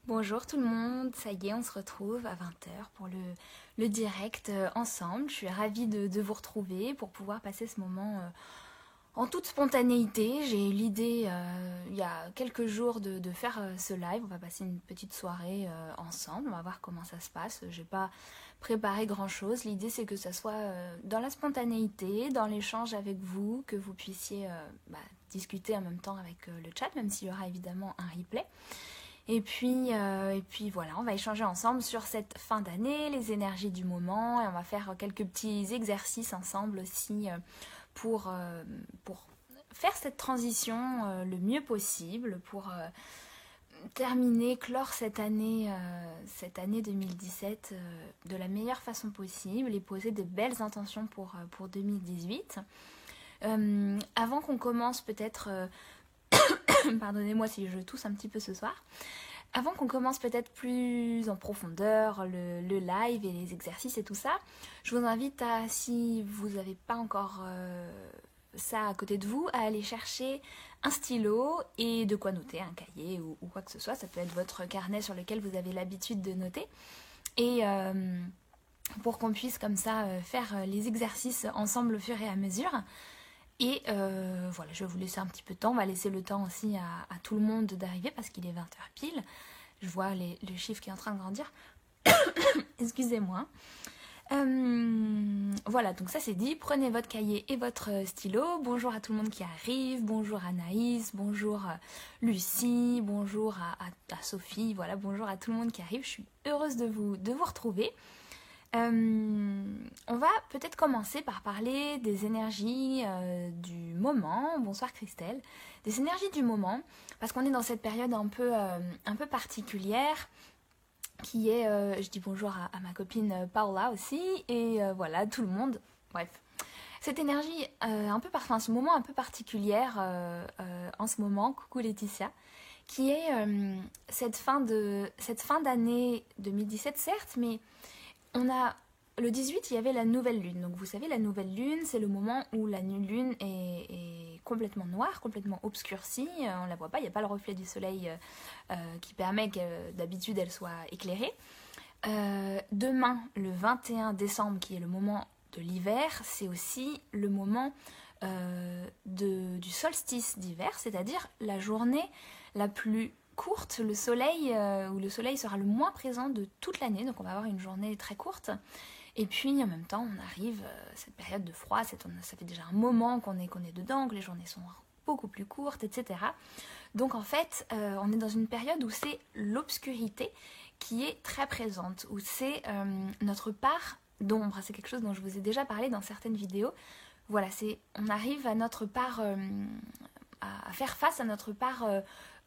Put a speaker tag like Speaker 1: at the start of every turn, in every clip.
Speaker 1: Bonjour tout le monde, ça y est, on se retrouve à 20h pour le direct ensemble. Je suis ravie de vous retrouver pour pouvoir passer ce moment en toute spontanéité. J'ai eu l'idée il y a quelques jours de faire ce live. On va passer une petite soirée ensemble, on va voir comment ça se passe. Je n'ai pas préparé grand chose. L'idée c'est que ça soit dans la spontanéité, dans l'échange avec vous, que vous puissiez discuter en même temps avec le chat, même s'il y aura évidemment un replay. Et puis voilà, on va échanger ensemble sur cette fin d'année, les énergies du moment, et on va faire quelques petits exercices ensemble aussi pour faire cette transition le mieux possible, pour terminer, clore cette année 2017 de la meilleure façon possible et poser de belles intentions pour 2018. Avant qu'on commence peut-être... pardonnez-moi si je tousse un petit peu ce soir. Avant qu'on commence peut-être plus en profondeur le live et les exercices et tout ça, je vous invite à, si vous n'avez pas encore ça à côté de vous, à aller chercher un stylo et de quoi noter, un cahier ou quoi que ce soit. Ça peut être votre carnet sur lequel vous avez l'habitude de noter. Et pour qu'on puisse comme ça faire les exercices ensemble au fur et à mesure. Et voilà, je vais vous laisser un petit peu de temps. On va laisser le temps aussi à tout le monde d'arriver parce qu'il est 20h pile. Je vois le chiffre qui est en train de grandir. Excusez-moi. Voilà, donc ça c'est dit. Prenez votre cahier et votre stylo. Bonjour à tout le monde qui arrive. Bonjour Anaïs. Bonjour Lucie. Bonjour à Sophie. Voilà, bonjour à tout le monde qui arrive. Je suis heureuse de vous retrouver. On va peut-être commencer par parler des énergies du moment. Bonsoir Christelle. Des énergies du moment, parce qu'on est dans cette période un peu particulière qui est, je dis bonjour à ma copine Paola aussi, et voilà, tout le monde. Bref, cette énergie ce moment un peu particulière en ce moment, coucou Laetitia, qui est cette fin d'année 2017 certes, mais le 18, il y avait la nouvelle lune. Donc vous savez, la nouvelle lune, c'est le moment où la lune est complètement noire, complètement obscurcie. On ne la voit pas, il n'y a pas le reflet du soleil qui permet que d'habitude elle soit éclairée. Demain, le 21 décembre, qui est le moment de l'hiver, c'est aussi le moment du solstice d'hiver, c'est-à-dire la journée la plus courte, où le soleil sera le moins présent de toute l'année, donc on va avoir une journée très courte. Et puis en même temps on arrive cette période de froid, ça fait déjà un moment qu'on est dedans, que les journées sont beaucoup plus courtes, etc. Donc en fait on est dans une période où c'est l'obscurité qui est très présente, où c'est notre part d'ombre. C'est quelque chose dont je vous ai déjà parlé dans certaines vidéos. Voilà, on arrive à notre part, à faire face à notre part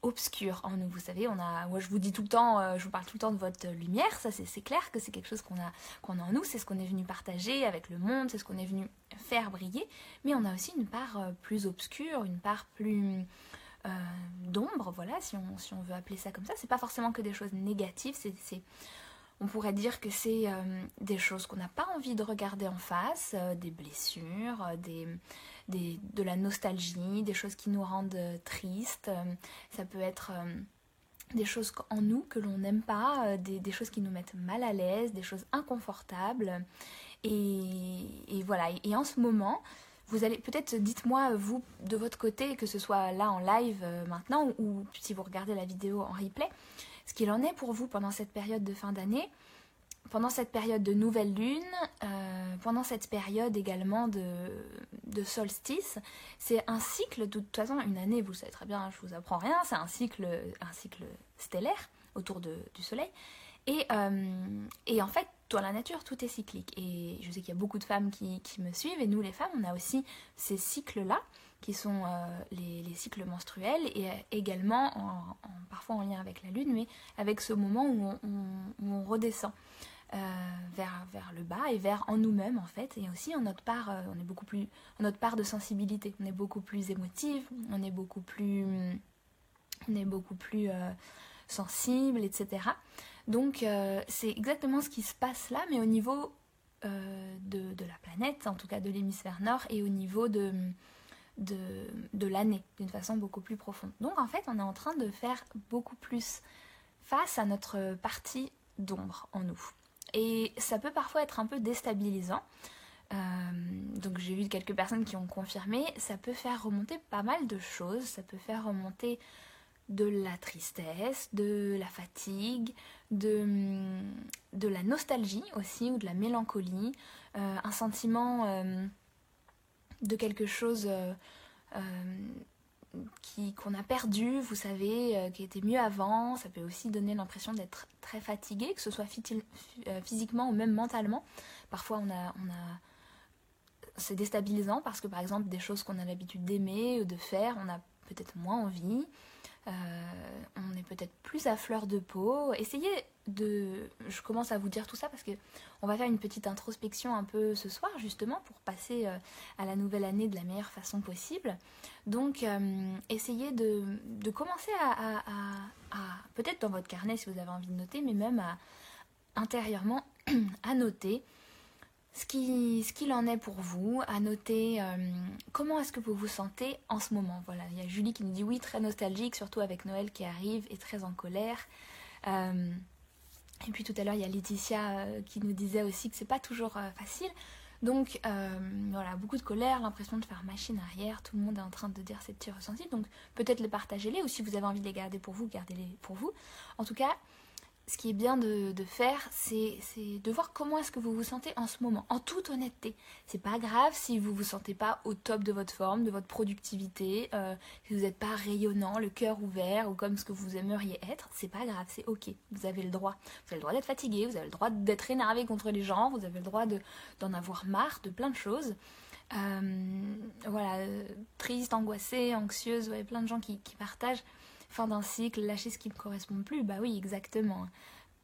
Speaker 1: obscur en nous. Vous savez, moi je vous dis tout le temps, je vous parle tout le temps de votre lumière, ça c'est clair que c'est quelque chose qu'on a en nous, c'est ce qu'on est venu partager avec le monde, c'est ce qu'on est venu faire briller, mais on a aussi une part plus obscure, une part plus d'ombre, voilà, si on veut appeler ça comme ça. C'est pas forcément que des choses négatives, on pourrait dire que c'est des choses qu'on n'a pas envie de regarder en face, des blessures, de la nostalgie, des choses qui nous rendent tristes. Ça peut être des choses en nous que l'on n'aime pas, des choses qui nous mettent mal à l'aise, des choses inconfortables. Et voilà, et en ce moment, vous allez peut-être, dites-moi vous de votre côté, que ce soit là en live maintenant ou si vous regardez la vidéo en replay, ce qu'il en est pour vous pendant cette période de fin d'année, pendant cette période de nouvelle lune, pendant cette période également de solstice. C'est un cycle, de toute façon, une année, vous le savez très bien, je vous apprends rien, c'est un cycle stellaire autour du soleil. Et en fait, dans la nature, tout est cyclique. Et je sais qu'il y a beaucoup de femmes qui me suivent, et nous les femmes, on a aussi ces cycles-là, qui sont les cycles menstruels, et également, parfois en lien avec la lune, mais avec ce moment où on redescend vers le bas et vers en nous-mêmes en fait, et aussi en notre part, on est beaucoup plus en notre part de sensibilité, on est beaucoup plus émotive, on est beaucoup plus sensible, etc. Donc c'est exactement ce qui se passe là, mais au niveau de la planète, en tout cas de l'hémisphère nord, et au niveau de l'année, d'une façon beaucoup plus profonde. Donc en fait, on est en train de faire beaucoup plus face à notre partie d'ombre en nous. Et ça peut parfois être un peu déstabilisant. Donc j'ai vu quelques personnes qui ont confirmé, ça peut faire remonter pas mal de choses, ça peut faire remonter de la tristesse, de la fatigue, de la nostalgie aussi, ou de la mélancolie, un sentiment de quelque chose qu'on a perdu, vous savez, qui était mieux avant. Ça peut aussi donner l'impression d'être très fatigué, que ce soit physiquement ou même mentalement. Parfois c'est déstabilisant parce que par exemple des choses qu'on a l'habitude d'aimer ou de faire, on a peut-être moins envie. On est peut-être plus à fleur de peau. Je commence à vous dire tout ça parce que on va faire une petite introspection un peu ce soir justement pour passer à la nouvelle année de la meilleure façon possible. Donc essayez de commencer à peut-être dans votre carnet si vous avez envie de noter, mais même intérieurement à noter ce qu'il en est pour vous, à noter comment est-ce que vous vous sentez en ce moment. Voilà, il y a Julie qui nous dit oui, très nostalgique, surtout avec Noël qui arrive et très en colère. Et puis tout à l'heure, il y a Laetitia qui nous disait aussi que c'est pas toujours facile. Donc voilà, beaucoup de colère, l'impression de faire machine arrière, tout le monde est en train de dire ses petits ressentis. Donc peut-être les partagez-les, ou si vous avez envie de les garder pour vous, gardez-les pour vous. En tout cas, ce qui est bien de faire, c'est de voir comment est-ce que vous vous sentez en ce moment, en toute honnêteté. C'est pas grave si vous vous sentez pas au top de votre forme, de votre productivité, si vous n'êtes pas rayonnant, le cœur ouvert ou comme ce que vous aimeriez être, c'est pas grave, c'est ok. Vous avez le droit. Vous avez le droit d'être fatigué, vous avez le droit d'être énervé contre les gens, vous avez le droit d'en avoir marre de plein de choses. Voilà, triste, angoissée, anxieuse, ouais, plein de gens qui partagent. Fin d'un cycle, lâcher ce qui ne me correspond plus, bah oui, exactement.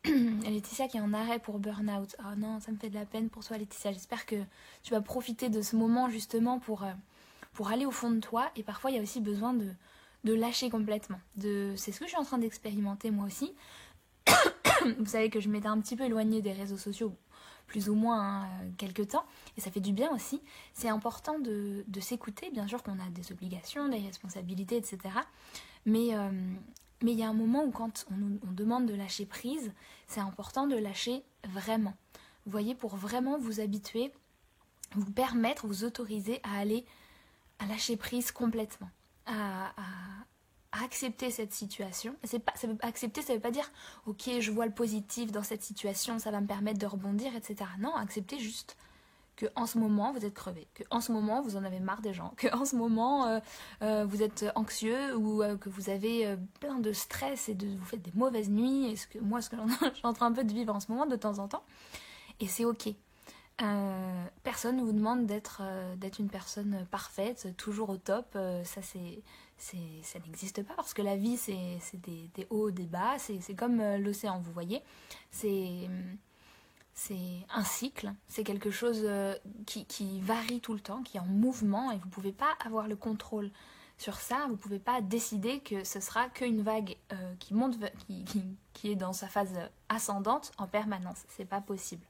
Speaker 1: Laetitia qui est en arrêt pour burn-out. Oh non, ça me fait de la peine pour toi, Laetitia. J'espère que tu vas profiter de ce moment justement pour aller au fond de toi. Et parfois, il y a aussi besoin de lâcher complètement. C'est ce que je suis en train d'expérimenter moi aussi. Vous savez que je m'étais un petit peu éloignée des réseaux sociaux, plus ou moins quelques temps, et ça fait du bien aussi. C'est important de s'écouter, bien sûr qu'on a des obligations, des responsabilités, etc. Mais il y a un moment où quand on demande de lâcher prise, c'est important de lâcher vraiment. Vous voyez, pour vraiment vous habituer, vous permettre, vous autoriser à lâcher prise complètement, à accepter cette situation. Accepter, ça veut pas dire « Ok, je vois le positif dans cette situation, ça va me permettre de rebondir, etc. » Non, accepter juste que en ce moment vous êtes crevé, que en ce moment vous en avez marre des gens, que en ce moment vous êtes anxieux ou que vous avez plein de stress et vous faites des mauvaises nuits, et ce que je suis en train un peu de vivre en ce moment de temps en temps, et c'est ok. Personne ne vous demande d'être une personne parfaite, toujours au top, ça n'existe pas parce que la vie c'est des hauts, des bas, c'est comme l'océan, vous voyez, c'est un cycle, c'est quelque chose qui varie tout le temps, qui est en mouvement, et vous ne pouvez pas avoir le contrôle sur ça, vous ne pouvez pas décider que ce sera qu'une vague qui monte, qui est dans sa phase ascendante en permanence, c'est pas possible.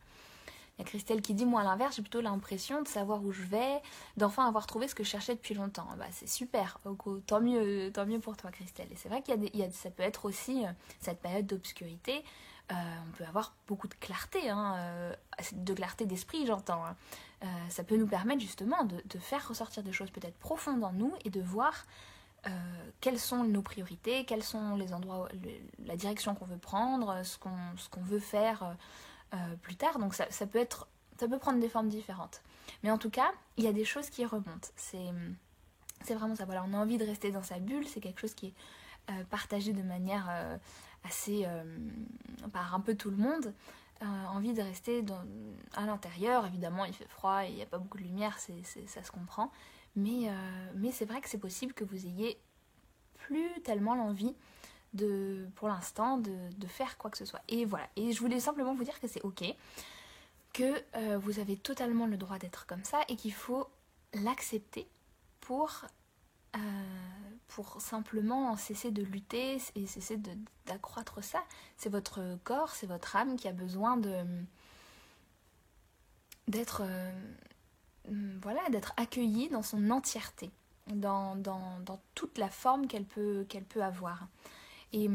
Speaker 1: Il y a Christelle qui dit, moi à l'inverse, j'ai plutôt l'impression de savoir où je vais, d'enfin avoir trouvé ce que je cherchais depuis longtemps. Bah, c'est super, tant mieux pour toi Christelle. Et c'est vrai ça peut être aussi cette période d'obscurité. On peut avoir beaucoup de clarté, de clarté d'esprit, j'entends. Ça peut nous permettre justement de faire ressortir des choses peut-être profondes en nous et de voir quelles sont nos priorités, quels sont les endroits, la direction qu'on veut prendre, ce qu'on veut faire plus tard. Donc ça peut prendre des formes différentes. Mais en tout cas, il y a des choses qui remontent. C'est vraiment ça. Voilà, on a envie de rester dans sa bulle, c'est quelque chose qui est partagé de manière assez par un peu tout le monde, envie de rester à l'intérieur. Évidemment il fait froid et il n'y a pas beaucoup de lumière, ça se comprend, mais c'est vrai que c'est possible que vous ayez plus tellement l'envie pour l'instant de faire quoi que ce soit, et voilà. Et je voulais simplement vous dire que c'est ok, que vous avez totalement le droit d'être comme ça et qu'il faut l'accepter pour simplement cesser de lutter et cesser d'accroître ça. C'est votre corps, c'est votre âme qui a besoin d'être accueillie dans son entièreté, dans toute la forme qu'elle peut avoir. Et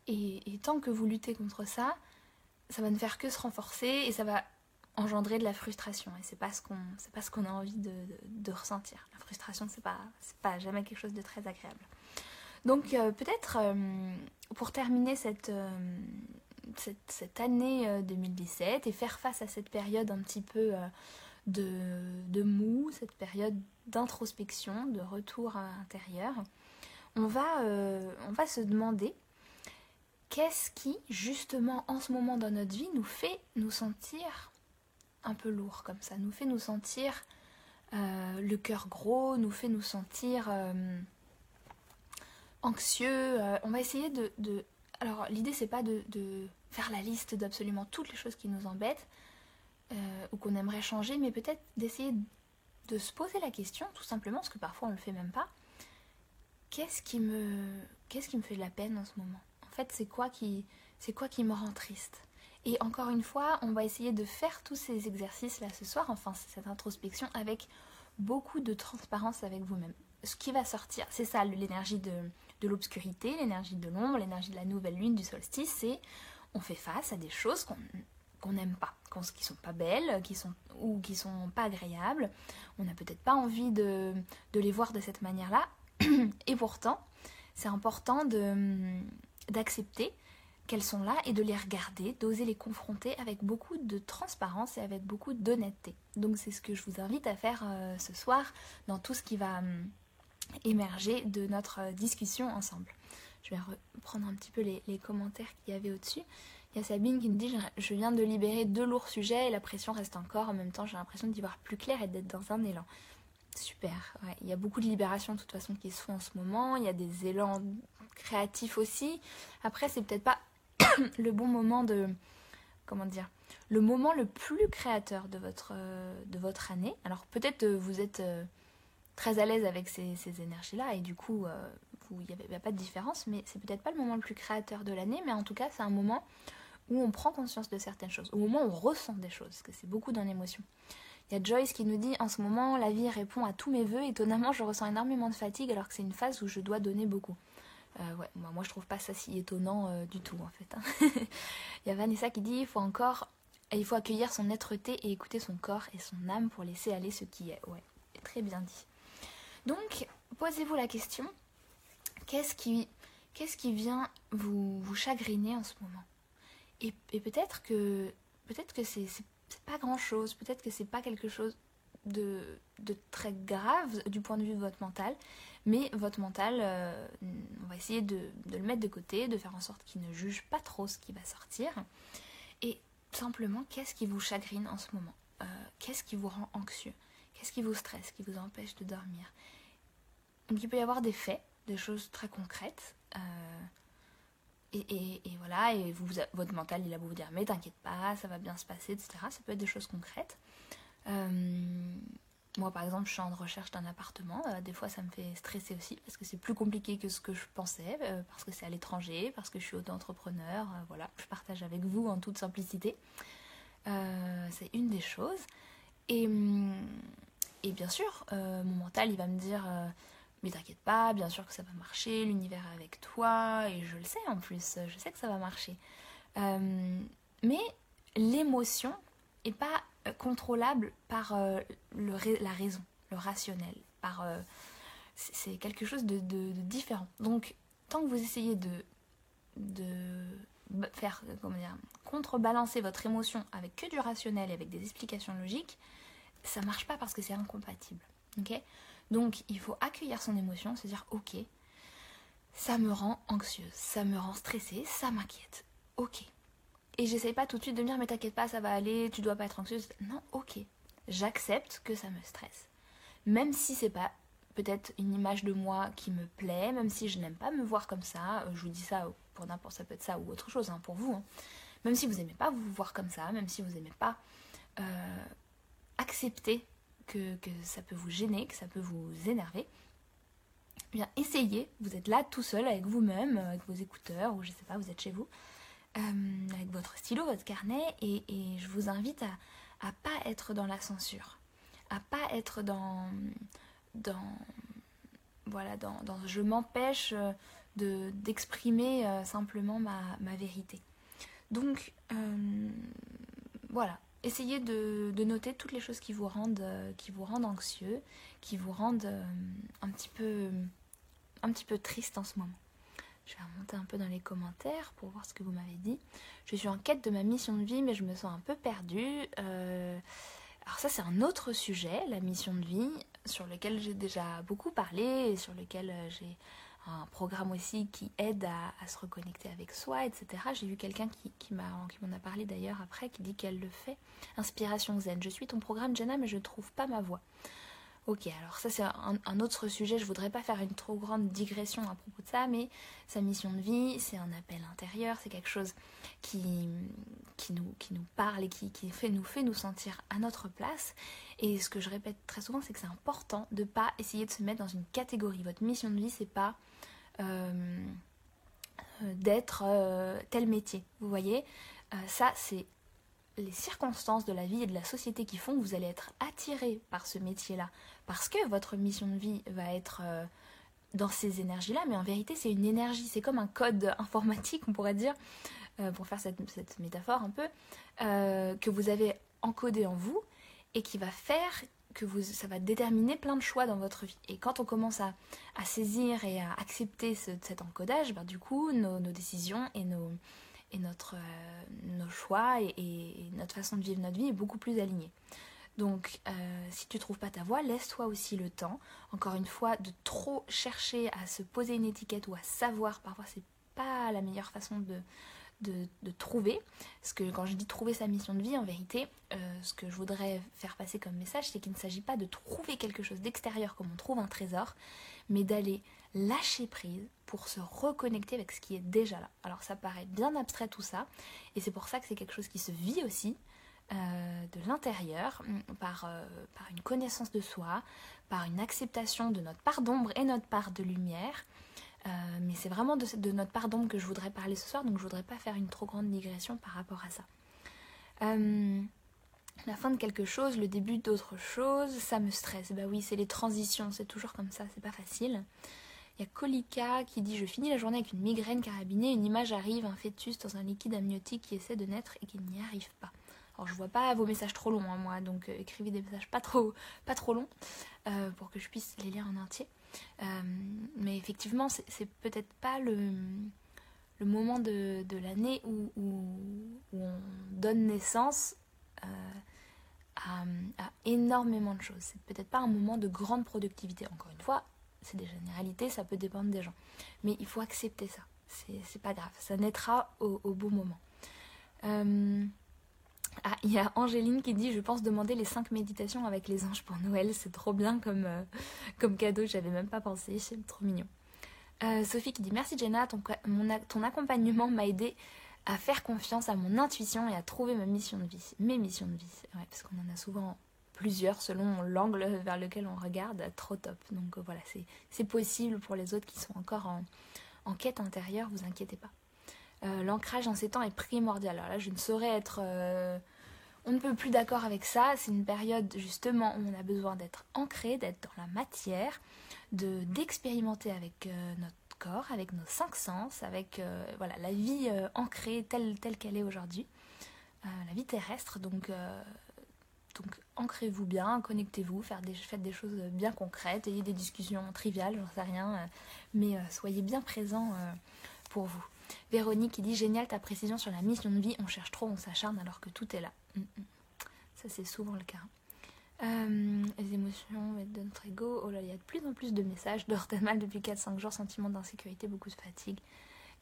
Speaker 1: Et tant que vous luttez contre ça, ça va ne faire que se renforcer et ça va engendrer de la frustration. Et c'est pas ce qu'on a envie de ressentir. La frustration, c'est pas jamais quelque chose de très agréable. Donc peut-être pour terminer cette année 2017 et faire face à cette période un petit peu de mou, cette période d'introspection, de retour intérieur, on va se demander qu'est-ce qui, justement, en ce moment dans notre vie, nous fait nous sentir un peu lourd comme ça, nous fait nous sentir le cœur gros, nous fait nous sentir anxieux. On va essayer de... Alors, l'idée, c'est pas de faire la liste d'absolument toutes les choses qui nous embêtent ou qu'on aimerait changer, mais peut-être d'essayer de se poser la question, tout simplement, parce que parfois on le fait même pas. Qu'est-ce qui me fait de la peine en ce moment ? En fait, c'est quoi qui me rend triste ? Et encore une fois, on va essayer de faire tous ces exercices-là ce soir, enfin cette introspection, avec beaucoup de transparence avec vous-même. Ce qui va sortir, c'est ça, l'énergie de l'obscurité, l'énergie de l'ombre, l'énergie de la nouvelle lune, du solstice, c'est on fait face à des choses qu'on n'aime pas, qui sont pas belles, qui sont pas agréables. On n'a peut-être pas envie de les voir de cette manière-là. Et pourtant, c'est important d'accepter qu'elles sont là et de les regarder, d'oser les confronter avec beaucoup de transparence et avec beaucoup d'honnêteté. Donc c'est ce que je vous invite à faire ce soir dans tout ce qui va émerger de notre discussion ensemble. Je vais reprendre un petit peu les commentaires qu'il y avait au-dessus. Il y a Sabine qui nous dit « Je viens de libérer 2 lourds sujets et la pression reste encore. En même temps, j'ai l'impression d'y voir plus clair et d'être dans un élan. » Super, ouais. Il y a beaucoup de libérations de toute façon qui se font en ce moment. Il y a des élans créatifs aussi. Après, c'est peut-être pas le bon moment le moment le plus créateur de votre année. Alors peut-être vous êtes très à l'aise avec ces énergies-là et du coup, il n'y a pas de différence, mais c'est peut-être pas le moment le plus créateur de l'année, mais en tout cas, c'est un moment où on prend conscience de certaines choses, au moment où on ressent des choses, parce que c'est beaucoup dans l'émotion. Il y a Joyce qui nous dit « En ce moment, la vie répond à tous mes vœux. Étonnamment, je ressens énormément de fatigue alors que c'est une phase où je dois donner beaucoup. » Ouais, moi je trouve pas ça si étonnant du tout en fait. Hein. Il y a Vanessa qui dit il faut accueillir son être-té et écouter son corps et son âme pour laisser aller ce qui est. Ouais, très bien dit. Donc, posez-vous la question, qu'est-ce qui vient vous chagriner en ce moment ? Et peut-être que c'est pas grand-chose, peut-être que c'est pas quelque chose de très grave du point de vue de votre mental, mais votre mental, on va essayer de le mettre de côté, de faire en sorte qu'il ne juge pas trop ce qui va sortir. Et simplement, qu'est-ce qui vous chagrine en ce moment ? Qu'est-ce qui vous rend anxieux ? Qu'est-ce qui vous stresse, qui vous empêche de dormir ? Donc il peut y avoir des faits, des choses très concrètes, et voilà, et votre mental il a beau vous dire mais t'inquiète pas, ça va bien se passer, etc. Ça peut être des choses concrètes. Moi par exemple je suis en recherche d'un appartement, des fois ça me fait stresser aussi parce que c'est plus compliqué que ce que je pensais, parce que c'est à l'étranger, parce que je suis auto-entrepreneur, voilà, je partage avec vous en toute simplicité. C'est une des choses. Et bien sûr, mon mental il va me dire mais t'inquiète pas, bien sûr que ça va marcher, l'univers est avec toi, et je le sais en plus, je sais que ça va marcher. Mais l'émotion n'est pas contrôlable par la raison, le rationnel. C'est quelque chose de différent. Donc, tant que vous essayez de faire, contrebalancer votre émotion avec que du rationnel et avec des explications logiques, ça marche pas parce que c'est incompatible. Ok ? Donc, il faut accueillir son émotion, se dire, ok, ça me rend anxieuse, ça me rend stressée, ça m'inquiète. Ok. Et j'essaye pas tout de suite de me dire, mais t'inquiète pas, ça va aller, tu dois pas être anxieuse. Non, ok. J'accepte que ça me stresse. Même si c'est pas peut-être une image de moi qui me plaît, même si je n'aime pas me voir comme ça, je vous dis ça pour n'importe, ça peut être ça ou autre chose, hein, pour vous. Hein. Même si vous aimez pas vous voir comme ça, même si vous aimez pas accepter que ça peut vous gêner, que ça peut vous énerver, eh bien essayez, vous êtes là tout seul avec vous-même, avec vos écouteurs, ou je sais pas, vous êtes chez vous, avec votre stylo, votre carnet, et je vous invite à pas être dans la censure, à pas être dans je m'empêche d'exprimer simplement ma vérité. Donc voilà, essayez de noter toutes les choses qui vous rendent anxieux, qui vous rendent un petit peu triste en ce moment. Je vais remonter un peu dans les commentaires pour voir ce que vous m'avez dit. Je suis en quête de ma mission de vie, mais je me sens un peu perdue. Alors ça, c'est un autre sujet, la mission de vie, sur lequel j'ai déjà beaucoup parlé et sur lequel j'ai un programme aussi qui aide à se reconnecter avec soi, etc. J'ai vu quelqu'un qui m'en a parlé d'ailleurs après, qui dit qu'elle le fait. Inspiration Zen. Je suis ton programme, Jenna, mais je ne trouve pas ma voie. Ok, alors ça c'est un autre sujet, je voudrais pas faire une trop grande digression à propos de ça, mais sa mission de vie, c'est un appel intérieur, c'est quelque chose qui nous parle et qui nous fait nous sentir à notre place. Et ce que je répète très souvent, c'est que c'est important de pas essayer de se mettre dans une catégorie. Votre mission de vie, c'est pas d'être tel métier, vous voyez. Ça c'est les circonstances de la vie et de la société qui font que vous allez être attiré par ce métier-là, parce que votre mission de vie va être dans ces énergies-là, mais en vérité c'est une énergie, c'est comme un code informatique, on pourrait dire, pour faire cette métaphore un peu, que vous avez encodé en vous, et qui va faire que ça va déterminer plein de choix dans votre vie. Et quand on commence à saisir et à accepter cet encodage, ben, du coup nos décisions et nos choix et notre façon de vivre notre vie est beaucoup plus alignée. Donc si tu trouves pas ta voie, laisse-toi aussi le temps, encore une fois, de trop chercher à se poser une étiquette ou à savoir. Parfois c'est pas la meilleure façon de trouver, parce que quand je dis trouver sa mission de vie, en vérité ce que je voudrais faire passer comme message, c'est qu'il ne s'agit pas de trouver quelque chose d'extérieur comme on trouve un trésor, mais d'aller lâcher prise pour se reconnecter avec ce qui est déjà là. Alors ça paraît bien abstrait tout ça, et c'est pour ça que c'est quelque chose qui se vit aussi de l'intérieur, par une connaissance de soi, par une acceptation de notre part d'ombre et notre part de lumière. Mais c'est vraiment de notre part d'ombre que je voudrais parler ce soir, donc je voudrais pas faire une trop grande digression par rapport à ça. La fin de quelque chose, le début d'autre chose, ça me stresse. Bah oui, c'est les transitions, c'est toujours comme ça, c'est pas facile. Il y a Kolika qui dit « Je finis la journée avec une migraine carabinée, une image arrive, un fœtus dans un liquide amniotique qui essaie de naître et qui n'y arrive pas. » Alors je vois pas vos messages trop longs, hein, moi, donc écrivez des messages pas trop longs pour que je puisse les lire en entier. Mais effectivement, c'est peut-être pas le moment de l'année où on donne naissance à énormément de choses. C'est peut-être pas un moment de grande productivité. Encore une fois, c'est des généralités, ça peut dépendre des gens. Mais il faut accepter ça. C'est pas grave, ça naîtra au bon moment. Il y a Angéline qui dit « Je pense demander les 5 méditations avec les anges pour Noël. C'est trop bien comme cadeau, j'avais même pas pensé, c'est trop mignon. » Sophie qui dit « Merci Jenna, ton accompagnement m'a aidé à faire confiance à mon intuition et à trouver mes missions de vie. » Ouais, parce qu'on en a souvent plusieurs selon l'angle vers lequel on regarde, trop top. Donc voilà, c'est possible pour les autres qui sont encore en quête intérieure, vous inquiétez pas. L'ancrage en ces temps est primordial. Alors là, je ne saurais être... on ne peut plus d'accord avec ça. C'est une période justement où on a besoin d'être ancré, d'être dans la matière, d'expérimenter avec notre corps, avec nos 5 sens, avec la vie ancrée telle qu'elle est aujourd'hui, la vie terrestre. Donc ancrez-vous bien, connectez-vous, faites des choses bien concrètes, ayez des discussions triviales, j'en sais rien, mais soyez bien présents pour vous. Véronique qui dit « Génial ta précision sur la mission de vie, on cherche trop, on s'acharne alors que tout est là. » Ça c'est souvent le cas. Les émotions de notre ego, oh là, il y a de plus en plus de messages, dors t'as mal depuis 4-5 jours, sentiment d'insécurité, beaucoup de fatigue.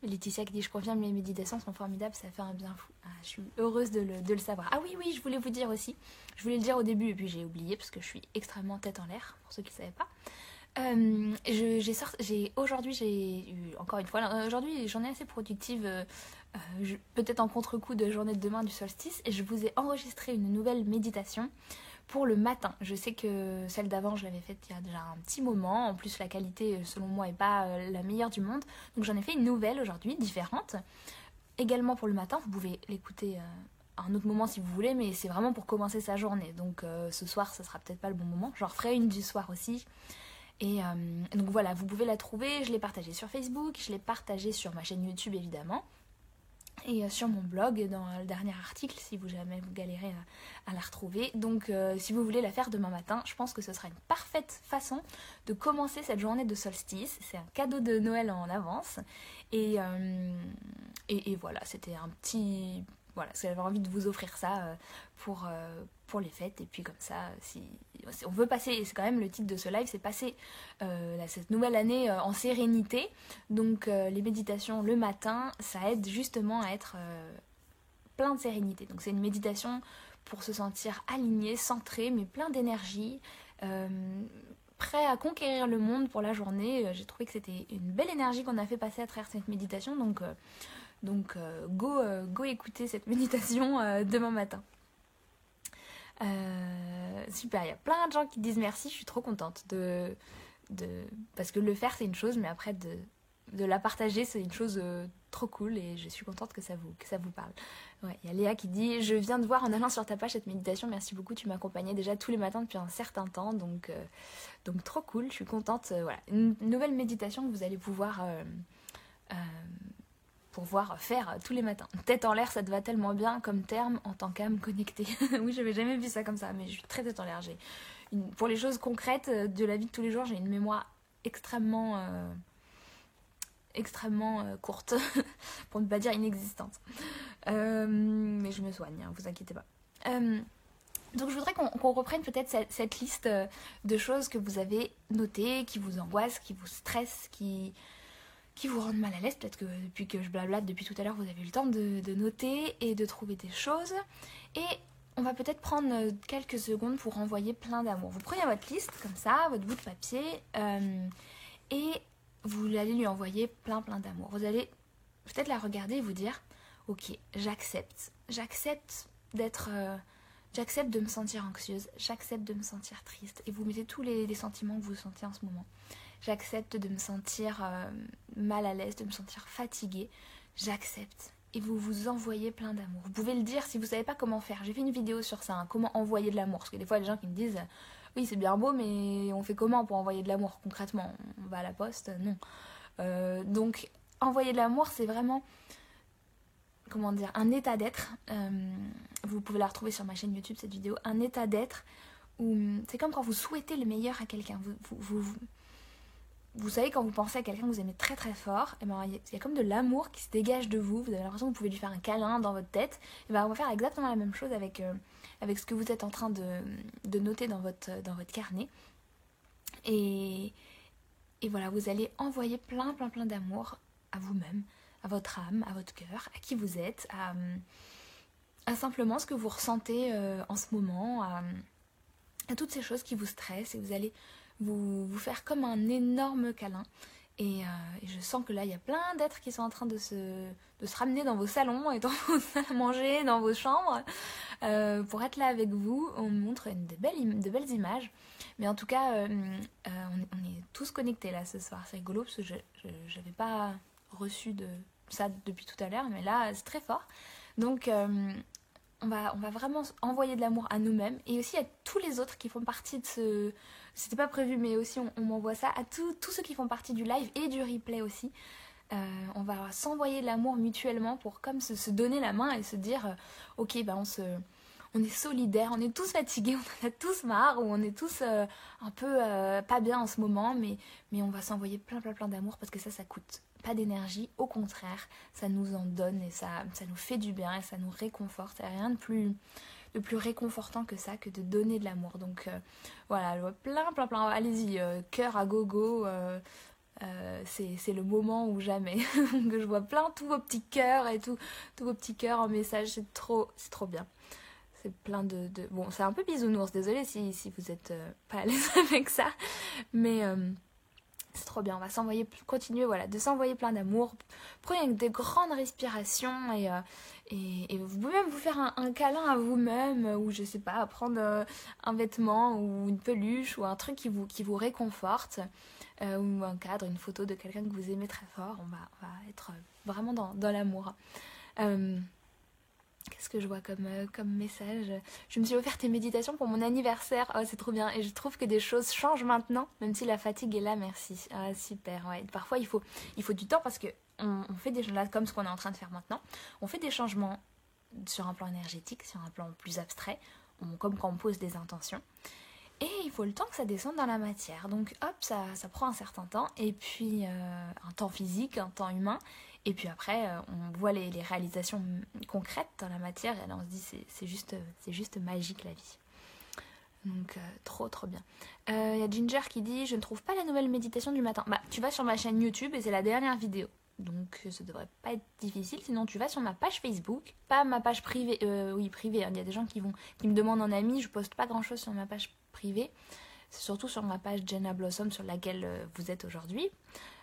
Speaker 1: Laetitia qui dit « Je confirme, les méditations sont formidables, ça fait un bien fou. » Je suis heureuse de le savoir. Ah oui, je voulais vous dire aussi, je voulais le dire au début et puis j'ai oublié parce que je suis extrêmement tête en l'air, pour ceux qui ne savaient pas. Aujourd'hui j'ai eu, encore une fois, aujourd'hui une journée assez productive, peut-être en contre-coup de journée de demain du solstice, et je vous ai enregistré une nouvelle méditation pour le matin. Je sais que celle d'avant je l'avais faite il y a déjà un petit moment, en plus la qualité selon moi est pas la meilleure du monde, donc j'en ai fait une nouvelle aujourd'hui, différente, également pour le matin. Vous pouvez l'écouter à un autre moment si vous voulez, mais c'est vraiment pour commencer sa journée, donc ce soir ça sera peut-être pas le bon moment, j'en referai une du soir aussi. Et donc voilà, vous pouvez la trouver, je l'ai partagée sur Facebook, je l'ai partagée sur ma chaîne YouTube évidemment, et sur mon blog dans le dernier article si vous jamais vous galérez à la retrouver. Donc si vous voulez la faire demain matin, je pense que ce sera une parfaite façon de commencer cette journée de solstice. C'est un cadeau de Noël en avance. Et voilà, c'était un petit... Voilà, j'avais envie de vous offrir ça pour les fêtes. Et puis comme ça, si on veut passer, c'est quand même le titre de ce live, c'est passer cette nouvelle année en sérénité. Donc les méditations le matin, ça aide justement à être plein de sérénité. Donc c'est une méditation pour se sentir aligné, centré, mais plein d'énergie, prêt à conquérir le monde pour la journée. J'ai trouvé que c'était une belle énergie qu'on a fait passer à travers cette méditation. Donc go écouter cette méditation demain matin. Super, il y a plein de gens qui disent merci, je suis trop contente parce que le faire c'est une chose, mais après de la partager c'est une chose trop cool, et je suis contente que ça vous parle. Ouais, il y a Léa qui dit: je viens de voir en allant sur ta page cette méditation, merci beaucoup, tu m'accompagnais déjà tous les matins depuis un certain temps, donc trop cool, je suis contente. Voilà, une nouvelle méditation que vous allez pouvoir faire tous les matins. Tête en l'air, ça te va tellement bien comme terme en tant qu'âme connectée. Oui, j'avais jamais vu ça comme ça, mais je suis très tête en l'air. Pour les choses concrètes de la vie de tous les jours, j'ai une mémoire extrêmement courte, pour ne pas dire inexistante. Mais je me soigne, hein, vous inquiétez pas. Donc je voudrais qu'on reprenne peut-être cette liste de choses que vous avez notées, qui vous angoissent, qui vous stressent, qui vous rendent mal à l'aise. Peut-être que depuis que je blablate depuis tout à l'heure, vous avez eu le temps de noter et de trouver des choses. Et on va peut-être prendre quelques secondes pour envoyer plein d'amour. Vous prenez votre liste, comme ça, votre bout de papier, et vous allez lui envoyer plein d'amour. Vous allez peut-être la regarder et vous dire: ok, j'accepte d'être... j'accepte de me sentir anxieuse, j'accepte de me sentir triste. Et vous mettez tous les sentiments que vous sentez en ce moment. J'accepte de me sentir mal à l'aise, de me sentir fatiguée. J'accepte. Et vous vous envoyez plein d'amour. Vous pouvez le dire si vous ne savez pas comment faire. J'ai fait une vidéo sur ça, hein, comment envoyer de l'amour. Parce que des fois, il y a des gens qui me disent: oui, c'est bien beau, mais on fait comment pour envoyer de l'amour concrètement? On va à la poste? Non. Donc, envoyer de l'amour, c'est vraiment... comment dire, un état d'être. Vous pouvez la retrouver sur ma chaîne YouTube, cette vidéo. Un état d'être où c'est comme quand vous souhaitez le meilleur à quelqu'un. Vous savez, quand vous pensez à quelqu'un que vous aimez très très fort, et ben, il y a comme de l'amour qui se dégage de vous. Vous avez l'impression que vous pouvez lui faire un câlin dans votre tête. Et ben, on va faire exactement la même chose avec ce que vous êtes en train de noter dans votre carnet. Et voilà, vous allez envoyer plein d'amour à vous-même, à votre âme, à votre cœur, à qui vous êtes, à simplement ce que vous ressentez en ce moment, à toutes ces choses qui vous stressent, et vous allez vous faire comme un énorme câlin. Et je sens que là, il y a plein d'êtres qui sont en train de se ramener dans vos salons et dans vos salles à manger, dans vos chambres, pour être là avec vous. On montre de belles images. Mais en tout cas, on est tous connectés là ce soir. C'est rigolo parce que je n'avais pas reçu de ça depuis tout à l'heure, mais là, c'est très fort. Donc, on va vraiment envoyer de l'amour à nous-mêmes et aussi à tous les autres qui font partie de ce... C'était pas prévu, mais aussi on m'envoie ça à tous ceux qui font partie du live et du replay aussi. On va s'envoyer de l'amour mutuellement pour comme se donner la main et se dire ok, bah on est solidaires, on est tous fatigués, on en a tous marre, ou on est tous un peu pas bien en ce moment, mais on va s'envoyer plein d'amour parce que ça coûte pas d'énergie, au contraire, ça nous en donne et ça nous fait du bien et ça nous réconforte. Il n'y a rien de plus réconfortant que ça, que de donner de l'amour. Donc voilà, plein, allez-y, cœur à gogo, c'est le moment ou jamais. Que je vois plein tous vos petits cœurs et tous vos petits cœurs en message, c'est trop bien. C'est plein de... Bon, c'est un peu bisounours, désolée si vous êtes pas à l'aise avec ça, mais... c'est trop bien, on va continuer de s'envoyer plein d'amour. Prenez des grandes respirations et vous pouvez même vous faire un câlin à vous-même, ou je sais pas, prendre un vêtement ou une peluche ou un truc qui vous réconforte, ou un cadre, une photo de quelqu'un que vous aimez très fort. On va être vraiment dans l'amour. Qu'est-ce que je vois comme message? Je me suis offert tes méditations pour mon anniversaire. Oh, c'est trop bien. Et je trouve que des choses changent maintenant, même si la fatigue est là, merci. Ah, super, ouais. Parfois, il faut du temps parce que on fait des choses là, comme ce qu'on est en train de faire maintenant. On fait des changements sur un plan énergétique, sur un plan plus abstrait, comme quand on pose des intentions. Et il faut le temps que ça descende dans la matière. Donc hop, ça prend un certain temps. Et puis un temps physique, un temps humain. Et puis après, on voit les réalisations concrètes dans la matière. Et là, on se dit, c'est juste magique la vie. Donc trop bien. Il y a Ginger qui dit, je ne trouve pas la nouvelle méditation du matin. Bah, tu vas sur ma chaîne YouTube et c'est la dernière vidéo. Donc ça devrait pas être difficile. Sinon, tu vas sur ma page Facebook. Pas ma page privée. Oui, privée. Hein. Il y a des gens qui me demandent en ami. Je poste pas grand-chose sur ma page privée. C'est surtout sur ma page Jenna Blossom sur laquelle vous êtes aujourd'hui.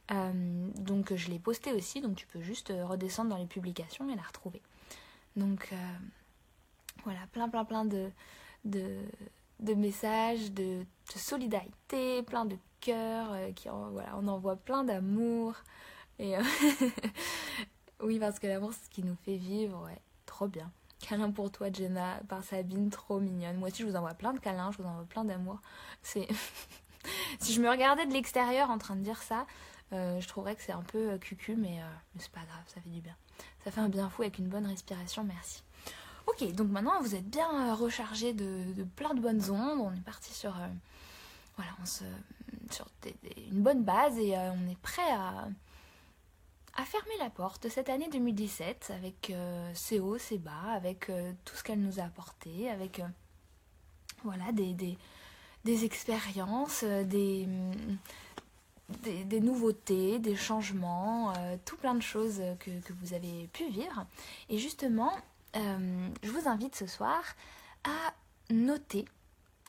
Speaker 1: Donc je l'ai postée aussi. Donc tu peux juste redescendre dans les publications et la retrouver. Donc voilà, plein de messages, de solidarité, plein de cœurs. Voilà, on envoie plein d'amour. Et oui, parce que l'amour, c'est ce qui nous fait vivre, ouais, trop bien. Câlin pour toi, Jenna, par Sabine, trop mignonne. Moi aussi, je vous envoie plein de câlins, je vous envoie plein d'amour. C'est... Si je me regardais de l'extérieur en train de dire ça, je trouverais que c'est un peu cucu, mais c'est pas grave, ça fait du bien. Ça fait un bien fou avec une bonne respiration, merci. Ok, donc maintenant, vous êtes bien rechargés de plein de bonnes ondes. On est parti sur, voilà, sur une bonne base et on est prêt à fermer la porte de cette année 2017 avec ses hauts, ses bas, avec tout ce qu'elle nous a apporté, avec voilà, des expériences, des nouveautés, des changements, tout plein de choses que vous avez pu vivre. Et justement, je vous invite ce soir à noter,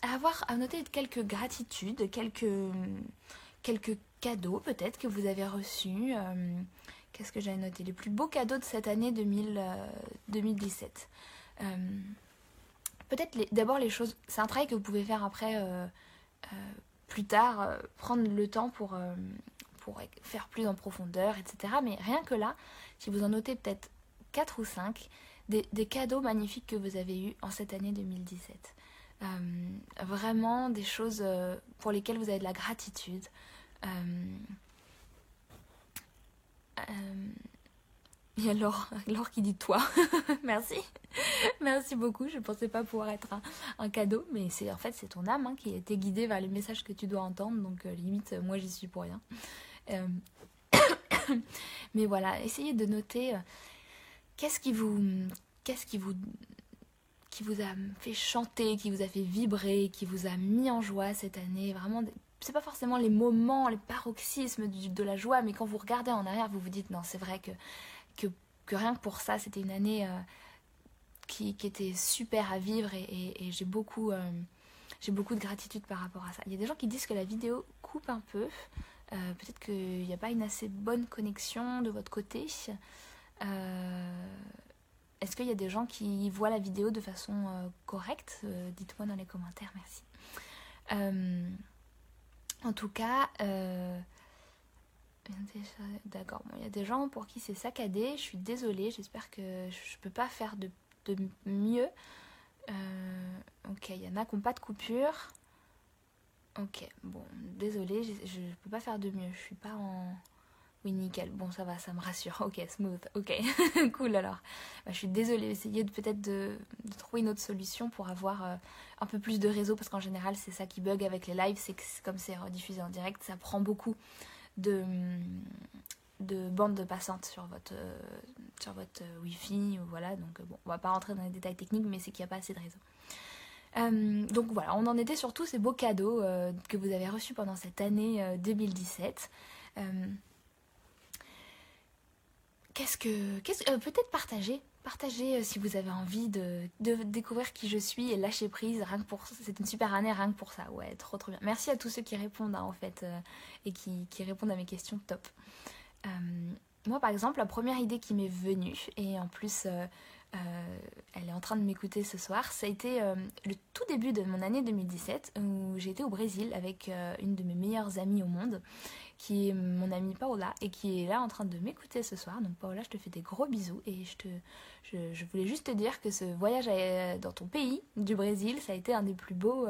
Speaker 1: à noter quelques gratitudes, quelques cadeaux peut-être que vous avez reçus. Qu'est-ce que j'avais noté? Les plus beaux cadeaux de cette année 2017. Peut-être d'abord les choses... C'est un travail que vous pouvez faire après, plus tard, prendre le temps pour faire plus en profondeur, etc. Mais rien que là, si vous en notez peut-être 4 ou 5, des cadeaux magnifiques que vous avez eus en cette année 2017. Vraiment des choses pour lesquelles vous avez de la gratitude. Il y a Laure qui dit toi. Merci. Merci beaucoup. Je ne pensais pas pouvoir être un cadeau, mais en fait c'est ton âme qui a été guidée vers les messages que tu dois entendre, donc limite moi j'y suis pour rien. Mais voilà, essayez de noter qu'est-ce qui vous a fait chanter, qui vous a fait vibrer, qui vous a mis en joie cette année. Vraiment, c'est pas forcément les moments, les paroxysmes de la joie, mais quand vous regardez en arrière, vous vous dites non, c'est vrai que rien que pour ça, c'était une année qui était super à vivre et j'ai beaucoup de gratitude par rapport à ça. Il y a des gens qui disent que la vidéo coupe un peu. Peut-être qu'il n'y a pas une assez bonne connexion de votre côté. Est-ce qu'il y a des gens qui voient la vidéo de façon correcte? Dites-moi dans les commentaires, merci. En tout cas, d'accord, bon, il y a des gens pour qui c'est saccadé. Je suis désolée, j'espère que je peux pas faire de mieux. Ok, il y en a qui n'ont pas de coupure. Ok, bon, désolée, je peux pas faire de mieux. Je suis pas en... Oui, nickel. Bon, ça va, ça me rassure. Ok, smooth. Ok, cool alors. Bah, je suis désolée. Essayez peut-être de trouver une autre solution pour avoir un peu plus de réseau, parce qu'en général, c'est ça qui bug avec les lives. C'est que comme c'est rediffusé en direct, ça prend beaucoup de bande passante sur votre Wi-Fi. Voilà, donc bon, on va pas rentrer dans les détails techniques, mais c'est qu'il n'y a pas assez de réseau. Donc voilà, on en était sur tous ces beaux cadeaux que vous avez reçus pendant cette année 2017. Peut-être partager si vous avez envie de découvrir qui je suis et lâcher prise. Rien que c'est une super année rien que pour ça. Ouais, trop bien. Merci à tous ceux qui répondent en fait et qui répondent à mes questions, top. Moi par exemple, la première idée qui m'est venue, et en plus elle est en train de m'écouter ce soir. Ça a été le tout début de mon année 2017 où j'ai été au Brésil avec une de mes meilleures amies au monde, qui est mon amie Paola et qui est là en train de m'écouter ce soir. Donc Paola, je te fais des gros bisous et je voulais juste te dire que ce voyage dans ton pays du Brésil, ça a été un des plus beaux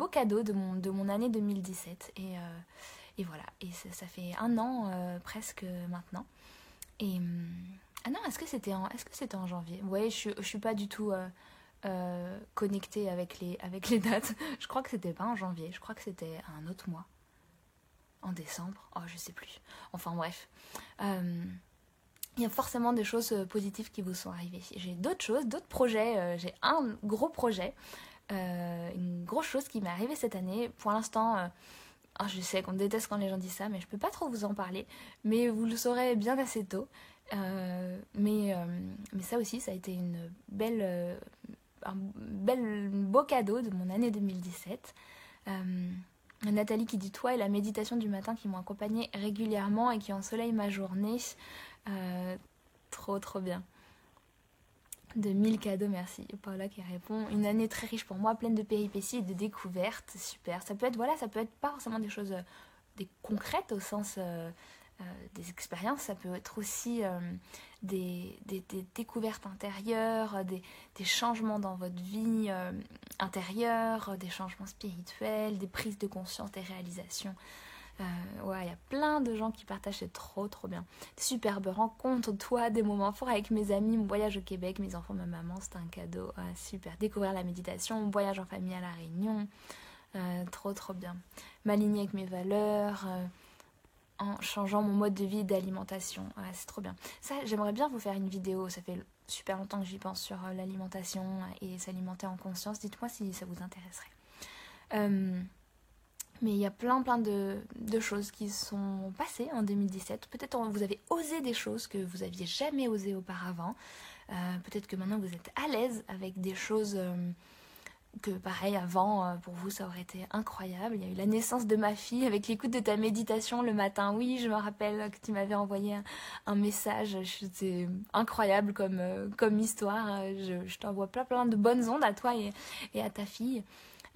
Speaker 1: cadeaux de mon année 2017. Et voilà, et ça fait un an presque maintenant. Et ah non, est-ce que c'était en janvier? Ouais, je suis pas du tout connectée avec les dates. Je crois que c'était pas en janvier, je crois que c'était un autre mois. En décembre, oh je sais plus. Enfin bref. Il y a forcément des choses positives qui vous sont arrivées. J'ai d'autres choses, d'autres projets. J'ai un gros projet, une grosse chose qui m'est arrivée cette année. Pour l'instant, je sais qu'on déteste quand les gens disent ça, mais je peux pas trop vous en parler. Mais vous le saurez bien assez tôt. Mais ça aussi, ça a été un beau cadeau de mon année 2017. Nathalie qui dit toi et la méditation du matin qui m'ont accompagnée régulièrement et qui ensoleillent ma journée. Trop bien. De 1000 cadeaux, merci. Paula qui répond une année très riche pour moi, pleine de péripéties et de découvertes. Super. Ça peut être pas forcément des choses des concrètes au sens des expériences, ça peut être aussi des découvertes intérieures, des changements dans votre vie intérieure, des changements spirituels, des prises de conscience, des réalisations. Ouais, il y a plein de gens qui partagent, c'est trop bien. Des superbes rencontres, toi, des moments forts avec mes amis, mon voyage au Québec, mes enfants, ma maman, c'était un cadeau. Super. Découvrir la méditation, mon voyage en famille à La Réunion. Trop bien. M'aligner avec mes valeurs. En changeant mon mode de vie d'alimentation. C'est trop bien. Ça, j'aimerais bien vous faire une vidéo. Ça fait super longtemps que j'y pense sur l'alimentation et s'alimenter en conscience. Dites-moi si ça vous intéresserait. Mais il y a plein de choses qui sont passées en 2017. Peut-être vous avez osé des choses que vous aviez jamais osé auparavant. Peut-être que maintenant vous êtes à l'aise avec des choses que pareil avant pour vous ça aurait été incroyable. Il y a eu la naissance de ma fille avec l'écoute de ta méditation le matin. Oui, je me rappelle que tu m'avais envoyé un message. C'était incroyable comme histoire. Je t'envoie plein de bonnes ondes à toi et à ta fille.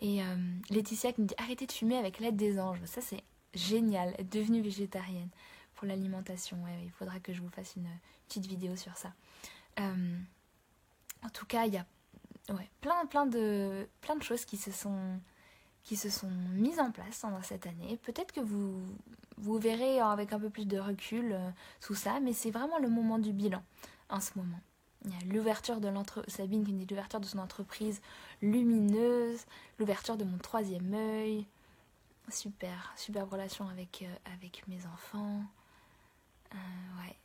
Speaker 1: Et Laetitia qui me dit arrêtez de fumer avec l'aide des anges. Ça c'est génial, être devenue végétarienne pour l'alimentation. Ouais, il faudra que je vous fasse une petite vidéo sur ça. En tout cas, il y a plein de choses qui se sont mises en place pendant cette année. Peut-être que vous verrez avec un peu plus de recul tout ça, mais c'est vraiment le moment du bilan en ce moment. Il y a l'ouverture de Sabine qui dit l'ouverture de son entreprise lumineuse, l'ouverture de mon 3e œil. Super relation avec mes enfants. Ouais,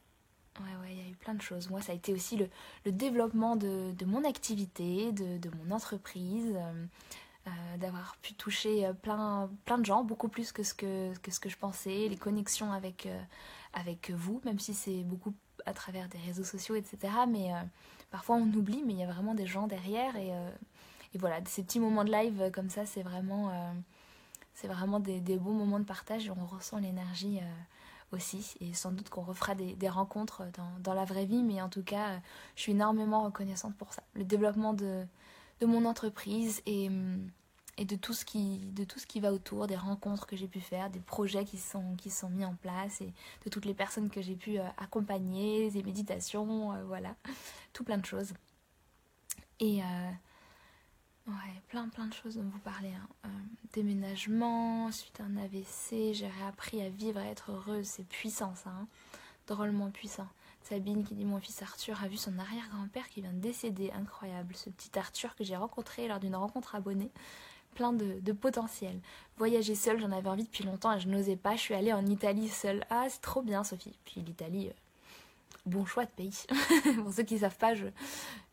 Speaker 1: il y a eu plein de choses. Moi, ça a été aussi le développement de mon activité, de mon entreprise, d'avoir pu toucher plein de gens, beaucoup plus que ce que je pensais, les connexions avec vous, même si c'est beaucoup à travers des réseaux sociaux, etc. Mais parfois on oublie, mais il y a vraiment des gens derrière. Et voilà, ces petits moments de live comme ça, c'est vraiment des beaux moments de partage et on ressent l'énergie aussi. Et sans doute qu'on refera des rencontres dans la vraie vie, mais en tout cas, je suis énormément reconnaissante pour ça. Le développement de mon entreprise et de tout ce qui va autour, des rencontres que j'ai pu faire, des projets qui sont mis en place et de toutes les personnes que j'ai pu accompagner, des méditations, voilà, tout plein de choses. Et plein de choses dont vous parlez. Déménagement, suite à un AVC, j'ai réappris à vivre, à être heureuse, c'est puissant ça, drôlement puissant. Sabine qui dit mon fils Arthur a vu son arrière-grand-père qui vient de décéder, incroyable, ce petit Arthur que j'ai rencontré lors d'une rencontre abonnée. Plein de potentiel. Voyager seule, j'en avais envie depuis longtemps et je n'osais pas. Je suis allée en Italie seule. Ah, c'est trop bien, Sophie. Puis l'Italie, bon choix de pays. Pour ceux qui ne savent pas, je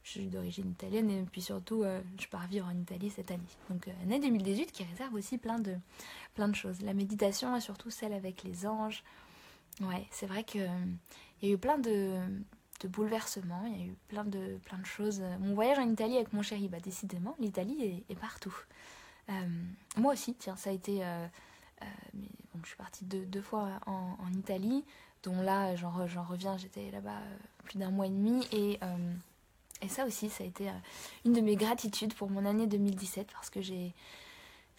Speaker 1: suis d'origine italienne et puis surtout, je pars vivre en Italie cette année. Donc, année 2018 qui réserve aussi plein de choses. La méditation et surtout celle avec les anges. Ouais, c'est vrai qu'il y a eu plein de bouleversements, il y a eu plein de choses. Mon voyage en Italie avec mon chéri, décidément, l'Italie est partout. Moi aussi, tiens, ça a été... je suis partie deux fois en Italie, dont là, j'en reviens, j'étais là-bas plus d'1 mois et demi, et Et ça aussi, ça a été une de mes gratitudes pour mon année 2017 parce que j'ai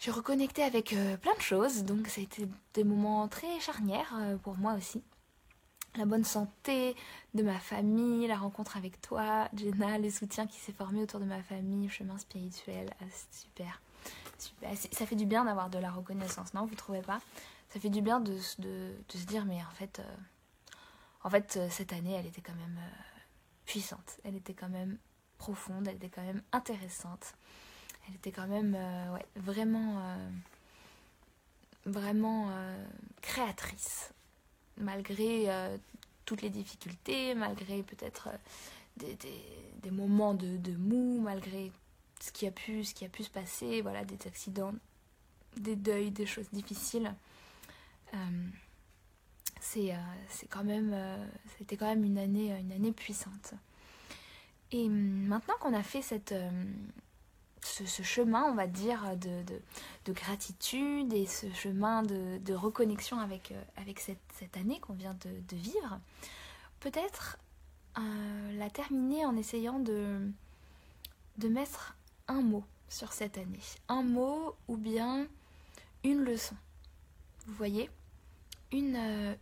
Speaker 1: reconnecté avec plein de choses. Donc ça a été des moments très charnières pour moi aussi. La bonne santé de ma famille, la rencontre avec toi, Jenna, les soutiens qui s'est formé autour de ma famille, chemin spirituel, c'est super. Super. Ça fait du bien d'avoir de la reconnaissance, non? Vous trouvez pas? Ça fait du bien de se dire, mais en fait, cette année, elle était quand même puissante. Elle était quand même profonde, elle était quand même intéressante. Elle était quand même vraiment créatrice. Malgré toutes les difficultés, malgré peut-être des moments de mou, malgré ce qui a pu se passer, voilà, des accidents, des deuils, des choses difficiles. C'était quand même une année puissante. Et maintenant qu'on a fait ce chemin, on va dire, de gratitude et ce chemin de reconnexion avec cette année qu'on vient de vivre, peut-être la terminer en essayant de mettre un mot sur cette année. Un mot ou bien une leçon. Vous voyez ? Une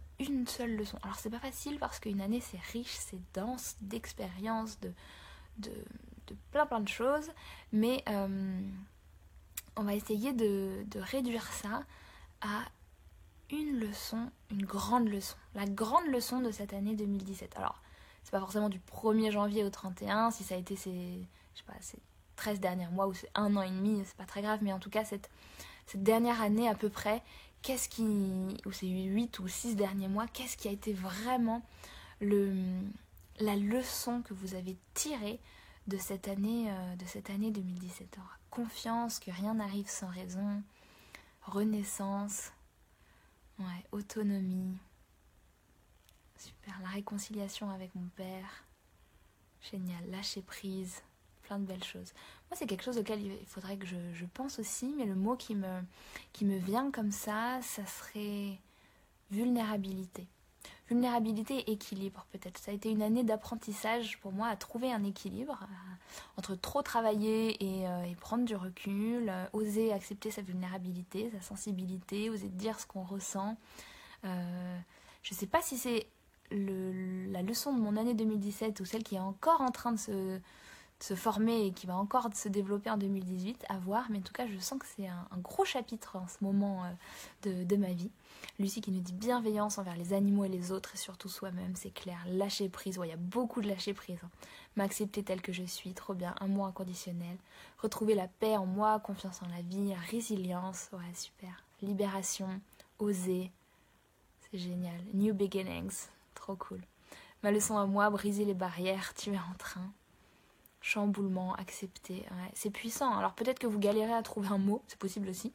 Speaker 1: seule leçon. Alors c'est pas facile parce qu'une année c'est riche, c'est dense d'expériences, de plein de choses, mais on va essayer de réduire ça à une leçon, une grande leçon. La grande leçon de cette année 2017. Alors, c'est pas forcément du 1er janvier au 31, si ça a été ces 13 derniers mois ou c'est 1 an et demi, c'est pas très grave, mais en tout cas cette dernière année à peu près, ou ces 8 ou 6 derniers mois, qu'est-ce qui a été vraiment la leçon que vous avez tirée de cette année 2017. Alors, confiance, que rien n'arrive sans raison, renaissance, autonomie, super, la réconciliation avec mon père, génial, lâcher prise, plein de belles choses. Moi, c'est quelque chose auquel il faudrait que je pense aussi, mais le mot qui me vient comme ça serait vulnérabilité. Vulnérabilité et équilibre peut-être. Ça a été une année d'apprentissage pour moi à trouver un équilibre entre trop travailler et prendre du recul, oser accepter sa vulnérabilité, sa sensibilité, oser dire ce qu'on ressent. Je ne sais pas si c'est la leçon de mon année 2017 ou celle qui est encore en train de se former et qui va encore se développer en 2018, à voir, mais en tout cas je sens que c'est un gros chapitre en ce moment de ma vie. Lucie qui nous dit bienveillance envers les animaux et les autres et surtout soi-même, c'est clair, lâcher prise, il y a beaucoup de lâcher prise, m'accepter telle que je suis, trop bien, amour inconditionnel, retrouver la paix en moi, confiance en la vie, résilience, super, libération, oser, c'est génial, new beginnings, trop cool, ma leçon à moi, briser les barrières, tu es en train, chamboulement, accepter, c'est puissant. Alors peut-être que vous galérez à trouver un mot, c'est possible aussi.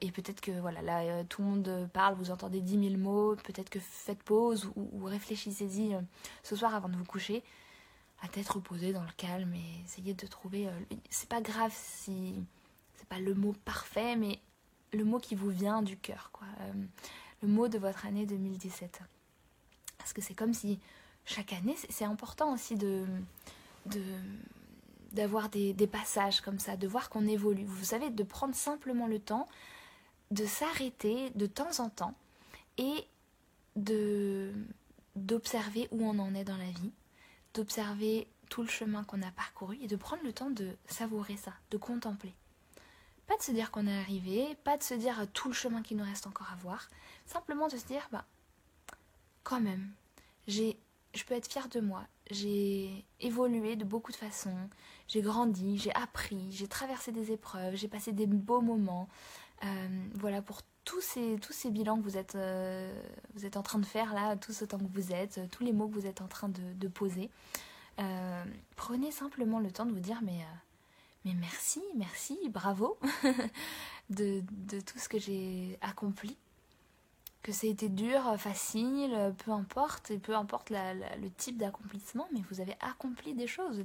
Speaker 1: Et peut-être que voilà, là tout le monde parle, vous entendez 10 000 mots, peut-être que faites pause ou réfléchissez-y ce soir avant de vous coucher, à tête reposée dans le calme et essayez de trouver. C'est pas grave si c'est pas le mot parfait, mais le mot qui vous vient du cœur, quoi. Le mot de votre année 2017. Parce que c'est comme si chaque année, c'est important aussi d'avoir des passages comme ça, de voir qu'on évolue. Vous savez, de prendre simplement le temps de s'arrêter de temps en temps et d'observer où on en est dans la vie, d'observer tout le chemin qu'on a parcouru et de prendre le temps de savourer ça, de contempler. Pas de se dire qu'on est arrivé, pas de se dire tout le chemin qu'il nous reste encore à voir, simplement de se dire, quand même, je peux être fière de moi, j'ai évolué de beaucoup de façons, j'ai grandi, j'ai appris, j'ai traversé des épreuves, j'ai passé des beaux moments. Voilà, pour tous ces bilans que vous êtes en train de faire là, tout ce temps que vous êtes, tous les mots que vous êtes en train de poser, prenez simplement le temps de vous dire mais merci, bravo de tout ce que j'ai accompli. Que ça a été dur, facile, peu importe, et peu importe le type d'accomplissement, mais vous avez accompli des choses,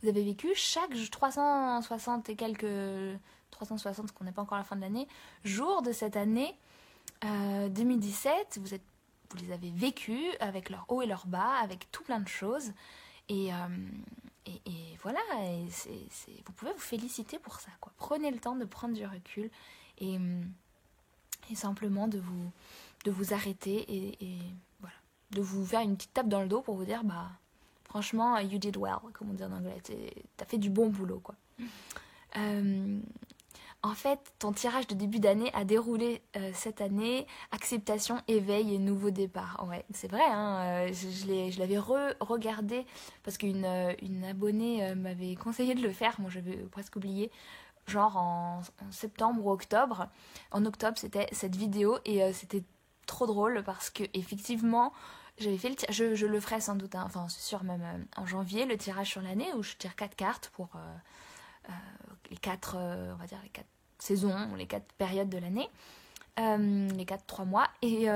Speaker 1: vous avez vécu chaque 360 et quelques, 360, qu'on n'est pas encore à la fin de l'année, jours de cette année 2017, vous les avez vécus avec leurs hauts et leurs bas, avec tout plein de choses, et et voilà, vous pouvez vous féliciter pour ça, quoi. Prenez le temps de prendre du recul et simplement de vous arrêter et voilà, de vous faire une petite tape dans le dos pour vous dire, bah, franchement, you did well, comme on dit en anglais, t'as fait du bon boulot, quoi. En fait, ton tirage de début d'année a déroulé cette année, acceptation, éveil et nouveau départ. Ouais, c'est vrai, hein, je l'avais regardé parce une abonnée m'avait conseillé de le faire, moi j'avais presque oublié, genre en septembre ou octobre. En octobre, c'était cette vidéo et c'était trop drôle parce que effectivement, j'avais fait je le ferai sans doute, hein, enfin c'est sûr même en janvier, le tirage sur l'année où je tire 4 cartes pour les 4, on va dire les 4 saisons, les 4 périodes de l'année, les 3 mois, et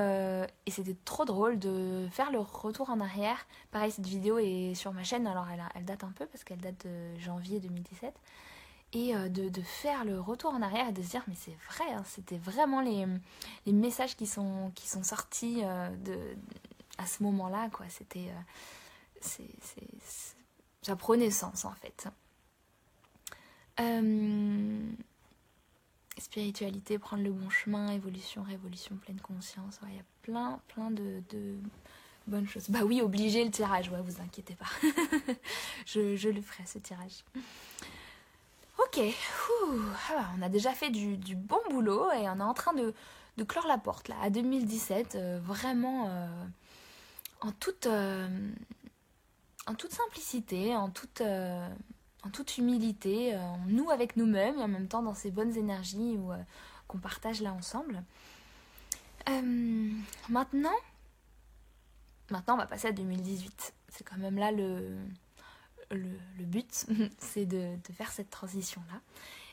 Speaker 1: c'était trop drôle de faire le retour en arrière. Pareil, cette vidéo est sur ma chaîne, alors elle date un peu parce qu'elle date de janvier 2017, et de faire le retour en arrière et de se dire mais c'est vrai, hein, c'était vraiment les messages qui sont sortis à ce moment-là, quoi. C'était ça prenait sens en fait. Spiritualité, prendre le bon chemin, évolution, révolution, pleine conscience. Il y a plein de bonnes choses. Bah oui, obligé le tirage, ouais, vous inquiétez pas. je le ferai, ce tirage. Ok, on a déjà fait du bon boulot et on est en train de clore la porte là, à 2017, vraiment en toute simplicité, en toute humilité, nous avec nous-mêmes et en même temps dans ces bonnes énergies qu'on partage là ensemble. Maintenant, on va passer à 2018. C'est quand même là le but, c'est de faire cette transition-là.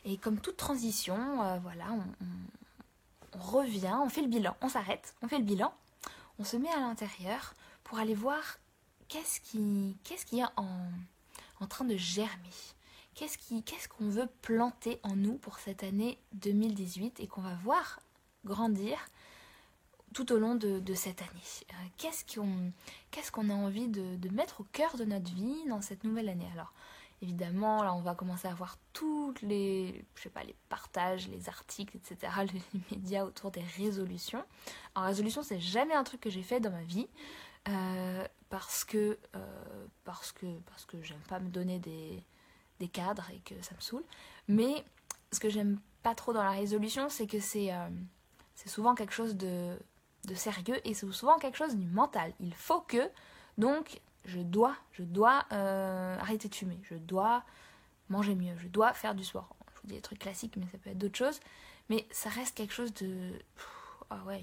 Speaker 1: Et comme toute transition, voilà, on revient, on fait le bilan, on s'arrête, on fait le bilan, on se met à l'intérieur pour aller voir qu'est-ce qui est en train de germer. Qu'est-ce qu'on veut planter en nous pour cette année 2018 et qu'on va voir grandir tout au long de cette année. Qu'est-ce qu'on a envie de mettre au cœur de notre vie dans cette nouvelle année. Alors, évidemment, là, on va commencer à voir toutes les partages, les articles, etc., les médias autour des résolutions. Alors, résolution, c'est jamais un truc que j'ai fait dans ma vie. Parce que j'aime pas me donner des cadres et que ça me saoule. Mais ce que j'aime pas trop dans la résolution, c'est que c'est souvent quelque chose de sérieux et c'est souvent quelque chose du mental. Il faut que, donc je dois arrêter de fumer, je dois manger mieux, je dois faire du sport. Je vous dis des trucs classiques, mais ça peut être d'autres choses. Mais ça reste quelque chose de...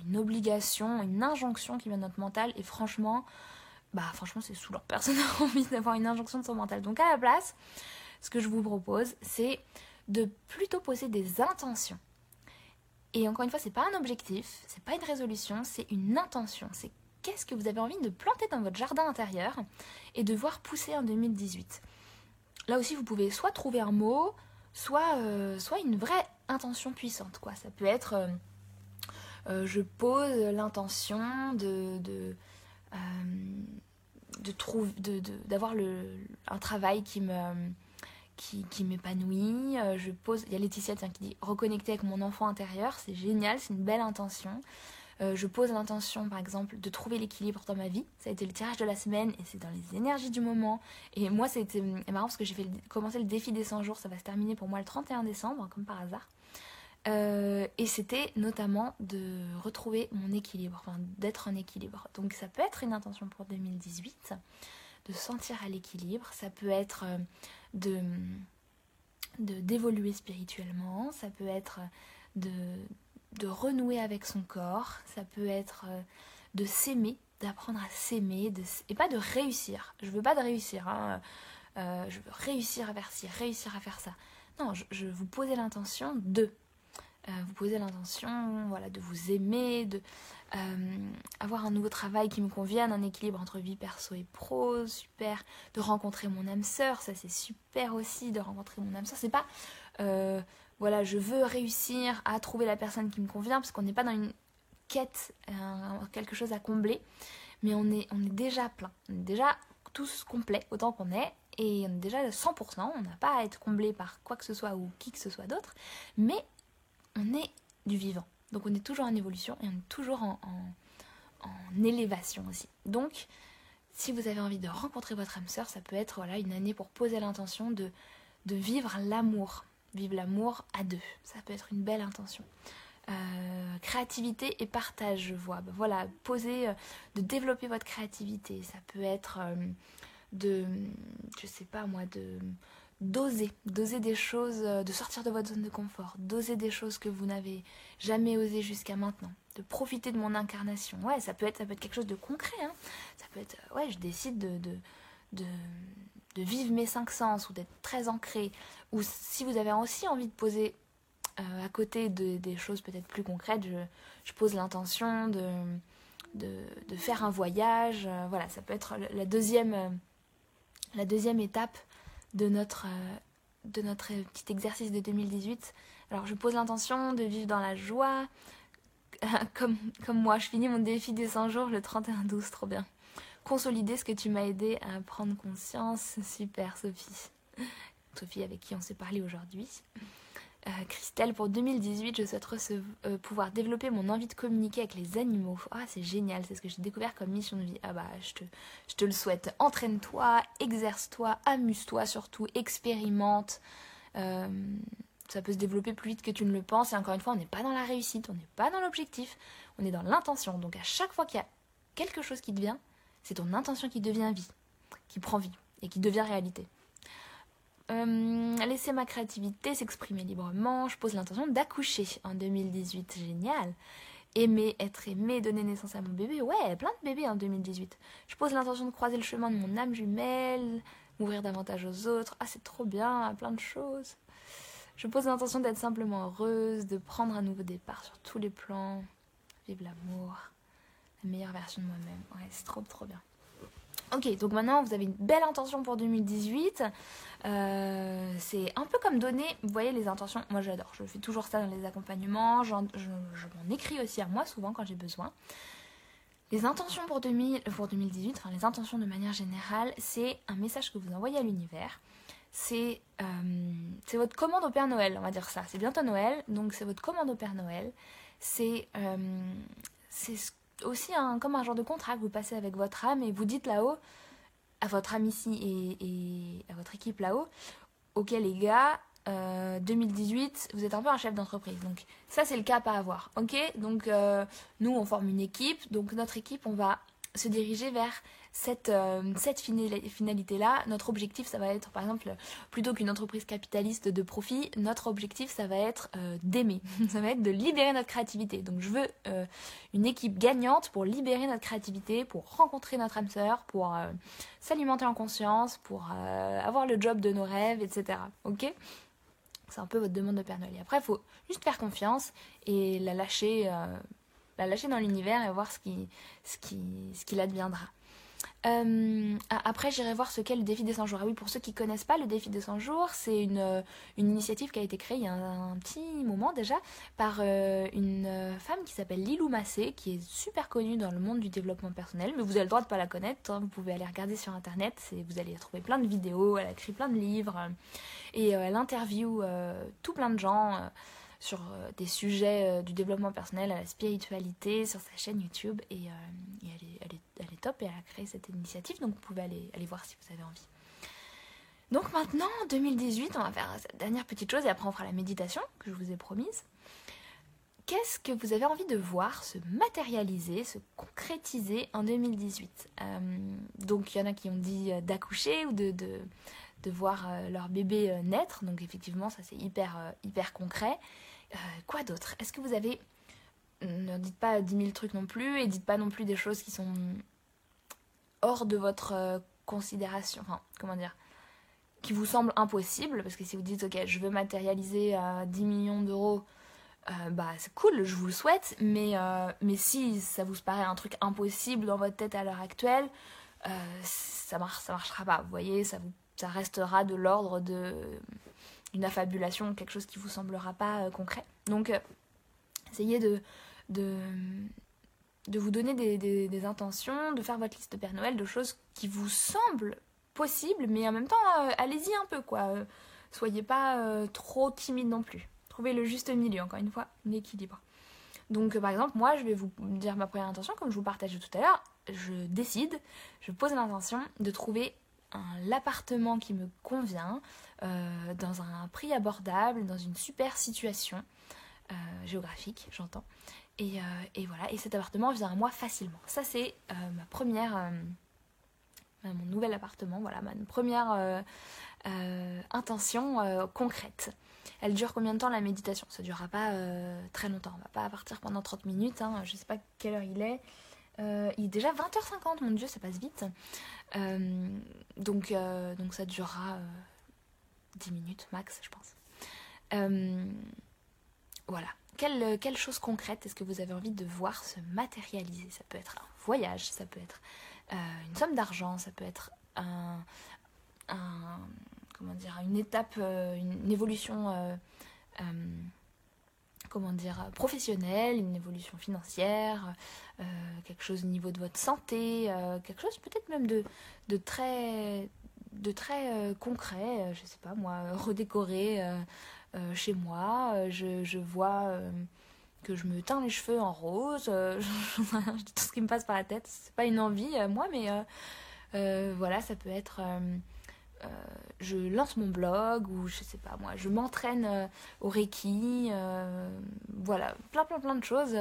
Speaker 1: une obligation, une injonction qui vient de notre mental et franchement c'est saoulant. Personne n'a envie d'avoir une injonction de son mental. Donc à la place, ce que je vous propose, c'est de plutôt poser des intentions. Et encore une fois, c'est pas un objectif, c'est pas une résolution, c'est une intention. C'est qu'est-ce que vous avez envie de planter dans votre jardin intérieur et de voir pousser en 2018. Là aussi, vous pouvez soit trouver un mot, soit une vraie intention puissante, quoi. Ça peut être je pose l'intention d'avoir un travail qui m'épanouit. Il y a Laetitia qui dit reconnecter avec mon enfant intérieur, c'est génial, c'est une belle intention. Je pose l'intention par exemple de trouver l'équilibre dans ma vie, ça a été le tirage de la semaine et c'est dans les énergies du moment. Et moi c'était marrant parce que j'ai commencé le défi des 100 jours, ça va se terminer pour moi le 31 décembre comme par hasard. Et c'était notamment de retrouver mon équilibre, d'être en équilibre. Donc ça peut être une intention pour 2018, de sentir à l'équilibre, ça peut être d'évoluer spirituellement, ça peut être de renouer avec son corps, ça peut être de s'aimer, d'apprendre à s'aimer, et pas de réussir. Je veux pas de réussir, hein. Je veux réussir à faire ci, réussir à faire ça. Non, je vous posez l'intention de... vous posez l'intention, voilà, de vous aimer, de avoir un nouveau travail qui me convienne, un équilibre entre vie perso et pro, super, de rencontrer mon âme sœur, ça c'est super aussi, de rencontrer mon âme sœur, c'est pas, voilà, je veux réussir à trouver la personne qui me convient, parce qu'on n'est pas dans une quête, quelque chose à combler, mais on est déjà plein, on est déjà tous complets, autant qu'on est, et on est déjà à 100%, on n'a pas à être comblé par quoi que ce soit ou qui que ce soit d'autre, mais on est du vivant. Donc on est toujours en évolution et on est toujours en élévation aussi. Donc si vous avez envie de rencontrer votre âme sœur, ça peut être voilà, une année pour poser l'intention de vivre l'amour. Vivre l'amour à deux. Ça peut être une belle intention. Créativité et partage, je vois. Ben voilà, de développer votre créativité. Ça peut être je sais pas moi, d'oser des choses, de sortir de votre zone de confort, d'oser des choses que vous n'avez jamais osé jusqu'à maintenant, de profiter de mon incarnation. Ouais, ça peut être quelque chose de concret, hein. Ça peut être, ouais, je décide de vivre mes 5 sens ou d'être très ancré. Ou si vous avez aussi envie de poser à côté des choses peut-être plus concrètes, je pose l'intention de faire un voyage. Voilà, ça peut être la deuxième étape de notre petit exercice de 2018. Alors je pose l'intention de vivre dans la joie, comme moi, je finis mon défi des 100 jours le 31/12, trop bien. Consolider ce que tu m'as aidé à prendre conscience, super Sophie. Sophie avec qui on s'est parlé aujourd'hui. Christelle, pour 2018, je souhaite pouvoir développer mon envie de communiquer avec les animaux. Ah, c'est génial, c'est ce que j'ai découvert comme mission de vie. Ah bah, je te le souhaite. Entraîne-toi, exerce-toi, amuse-toi surtout, expérimente. Ça peut se développer plus vite que tu ne le penses. Et encore une fois, on n'est pas dans la réussite, on n'est pas dans l'objectif, on est dans l'intention. Donc à chaque fois qu'il y a quelque chose qui te vient, c'est ton intention qui devient vie, qui prend vie et qui devient réalité. Laisser ma créativité s'exprimer librement. Je pose l'intention d'accoucher en 2018. Génial. Aimer, être aimé, donner naissance à mon bébé. Ouais, plein de bébés en 2018. Je pose l'intention de croiser le chemin de mon âme jumelle, m'ouvrir davantage aux autres. Ah, c'est trop bien, plein de choses. Je pose l'intention d'être simplement heureuse, de prendre un nouveau départ sur tous les plans. Vivre l'amour, la meilleure version de moi-même. Ouais, c'est trop, trop bien. Ok, donc maintenant vous avez une belle intention pour 2018. C'est un peu comme donner, vous voyez les intentions, moi j'adore, je fais toujours ça dans les accompagnements, je m'en écris aussi à moi souvent quand j'ai besoin. Les intentions pour 2018, enfin les intentions de manière générale, c'est un message que vous envoyez à l'univers. C'est votre commande au Père Noël, on va dire ça. C'est bientôt Noël, donc c'est votre commande au Père Noël. C'est aussi comme un genre de contrat que vous passez avec votre âme et vous dites là-haut, à votre âme ici et à votre équipe là-haut, ok les gars, 2018, vous êtes un peu un chef d'entreprise. Donc ça c'est le cap à avoir, ok. Donc nous on forme une équipe, donc notre équipe on va se diriger vers cette finalité-là. Notre objectif, ça va être, par exemple, plutôt qu'une entreprise capitaliste de profit, notre objectif, ça va être d'aimer. Ça va être de libérer notre créativité. Donc, je veux une équipe gagnante pour libérer notre créativité, pour rencontrer notre âme sœur, pour s'alimenter en conscience, pour avoir le job de nos rêves, etc. Ok ? C'est un peu votre demande de Père Noël. Et après, il faut juste faire confiance et la lâcher dans l'univers et voir ce qu'il adviendra. Après, j'irai voir ce qu'est le défi des 100 jours. Ah oui, pour ceux qui ne connaissent pas, le défi des 100 jours, c'est une initiative qui a été créée il y a un petit moment déjà par une femme qui s'appelle Lilou Massé, qui est super connue dans le monde du développement personnel, mais vous avez le droit de ne pas la connaître, hein, vous pouvez aller regarder sur internet, vous allez trouver plein de vidéos, elle a écrit plein de livres, et elle interviewe tout plein de gens sur des sujets du développement personnel à la spiritualité sur sa chaîne YouTube et elle est top et elle a créé cette initiative, donc vous pouvez aller voir si vous avez envie. Donc maintenant, 2018, on va faire cette dernière petite chose et après on fera la méditation que je vous ai promise. Qu'est-ce que vous avez envie de voir se matérialiser, se concrétiser en 2018 ? Donc il y en a qui ont dit d'accoucher ou de voir leur bébé naître, donc effectivement ça c'est hyper concret. Quoi d'autre ? Est-ce que vous avez... Ne dites pas 10 000 trucs non plus, et dites pas non plus des choses qui sont hors de votre considération, enfin, comment dire, qui vous semblent impossibles, parce que si vous dites, ok, je veux matérialiser 10 millions d'euros, bah c'est cool, je vous le souhaite, mais si ça vous paraît un truc impossible dans votre tête à l'heure actuelle, ça marchera pas, vous voyez, ça restera de l'ordre d'une affabulation, quelque chose qui vous semblera pas concret. Donc essayez de vous donner des intentions, de faire votre liste de Père Noël, de choses qui vous semblent possible, mais en même temps, allez-y un peu, quoi. Soyez pas trop timide non plus. Trouvez le juste milieu, encore une fois, l'équilibre. Donc, par exemple, moi, je vais vous dire ma première intention, comme je vous partageais tout à l'heure. Je pose l'intention de trouver l'appartement qui me convient, dans un prix abordable, dans une super situation géographique, j'entends. Et voilà, et cet appartement vient à moi facilement. Ça, c'est ma première... mon nouvel appartement, voilà, ma première intention concrète. Elle dure combien de temps la méditation? Ça ne durera pas très longtemps, on ne va pas partir pendant 30 minutes, hein. Je ne sais pas quelle heure il est. Il est déjà 20h50, mon Dieu, ça passe vite. Donc ça durera 10 minutes max, je pense. Voilà. Quelle chose concrète est-ce que vous avez envie de voir se matérialiser? Ça peut être un voyage, ça peut être une somme d'argent, ça peut être comment dire, une étape, une évolution professionnelle, une évolution financière, quelque chose au niveau de votre santé, quelque chose peut-être même de très concret, je sais pas moi, redécorer chez moi, je vois que je me teins les cheveux en rose, tout ce qui me passe par la tête, c'est pas une envie moi, mais voilà, ça peut être je lance mon blog, ou je sais pas moi, je m'entraîne au Reiki, voilà, plein de choses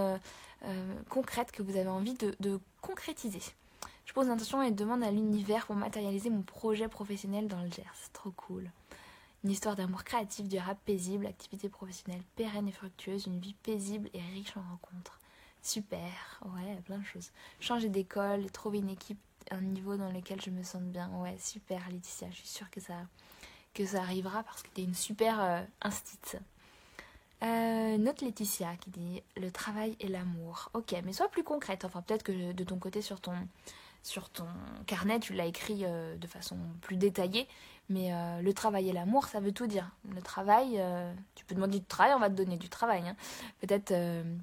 Speaker 1: concrètes que vous avez envie de concrétiser. Je pose l'intention et demande à l'univers pour matérialiser mon projet professionnel dans le Gers. C'est trop cool. Une histoire d'amour créatif, durable, paisible, activité professionnelle pérenne et fructueuse, une vie paisible et riche en rencontres. Super, ouais, plein de choses. Changer d'école, trouver une équipe, un niveau dans lequel je me sente bien. Ouais, super Laetitia, je suis sûre que ça arrivera parce que t'es une super instite. Une autre Laetitia qui dit le travail et l'amour. Ok, mais sois plus concrète. Enfin, peut-être que de ton côté, sur ton carnet, tu l'as écrit de façon plus détaillée. Mais le travail et l'amour, ça veut tout dire. Le travail, tu peux demander du travail, on va te donner du travail. Hein. Peut-être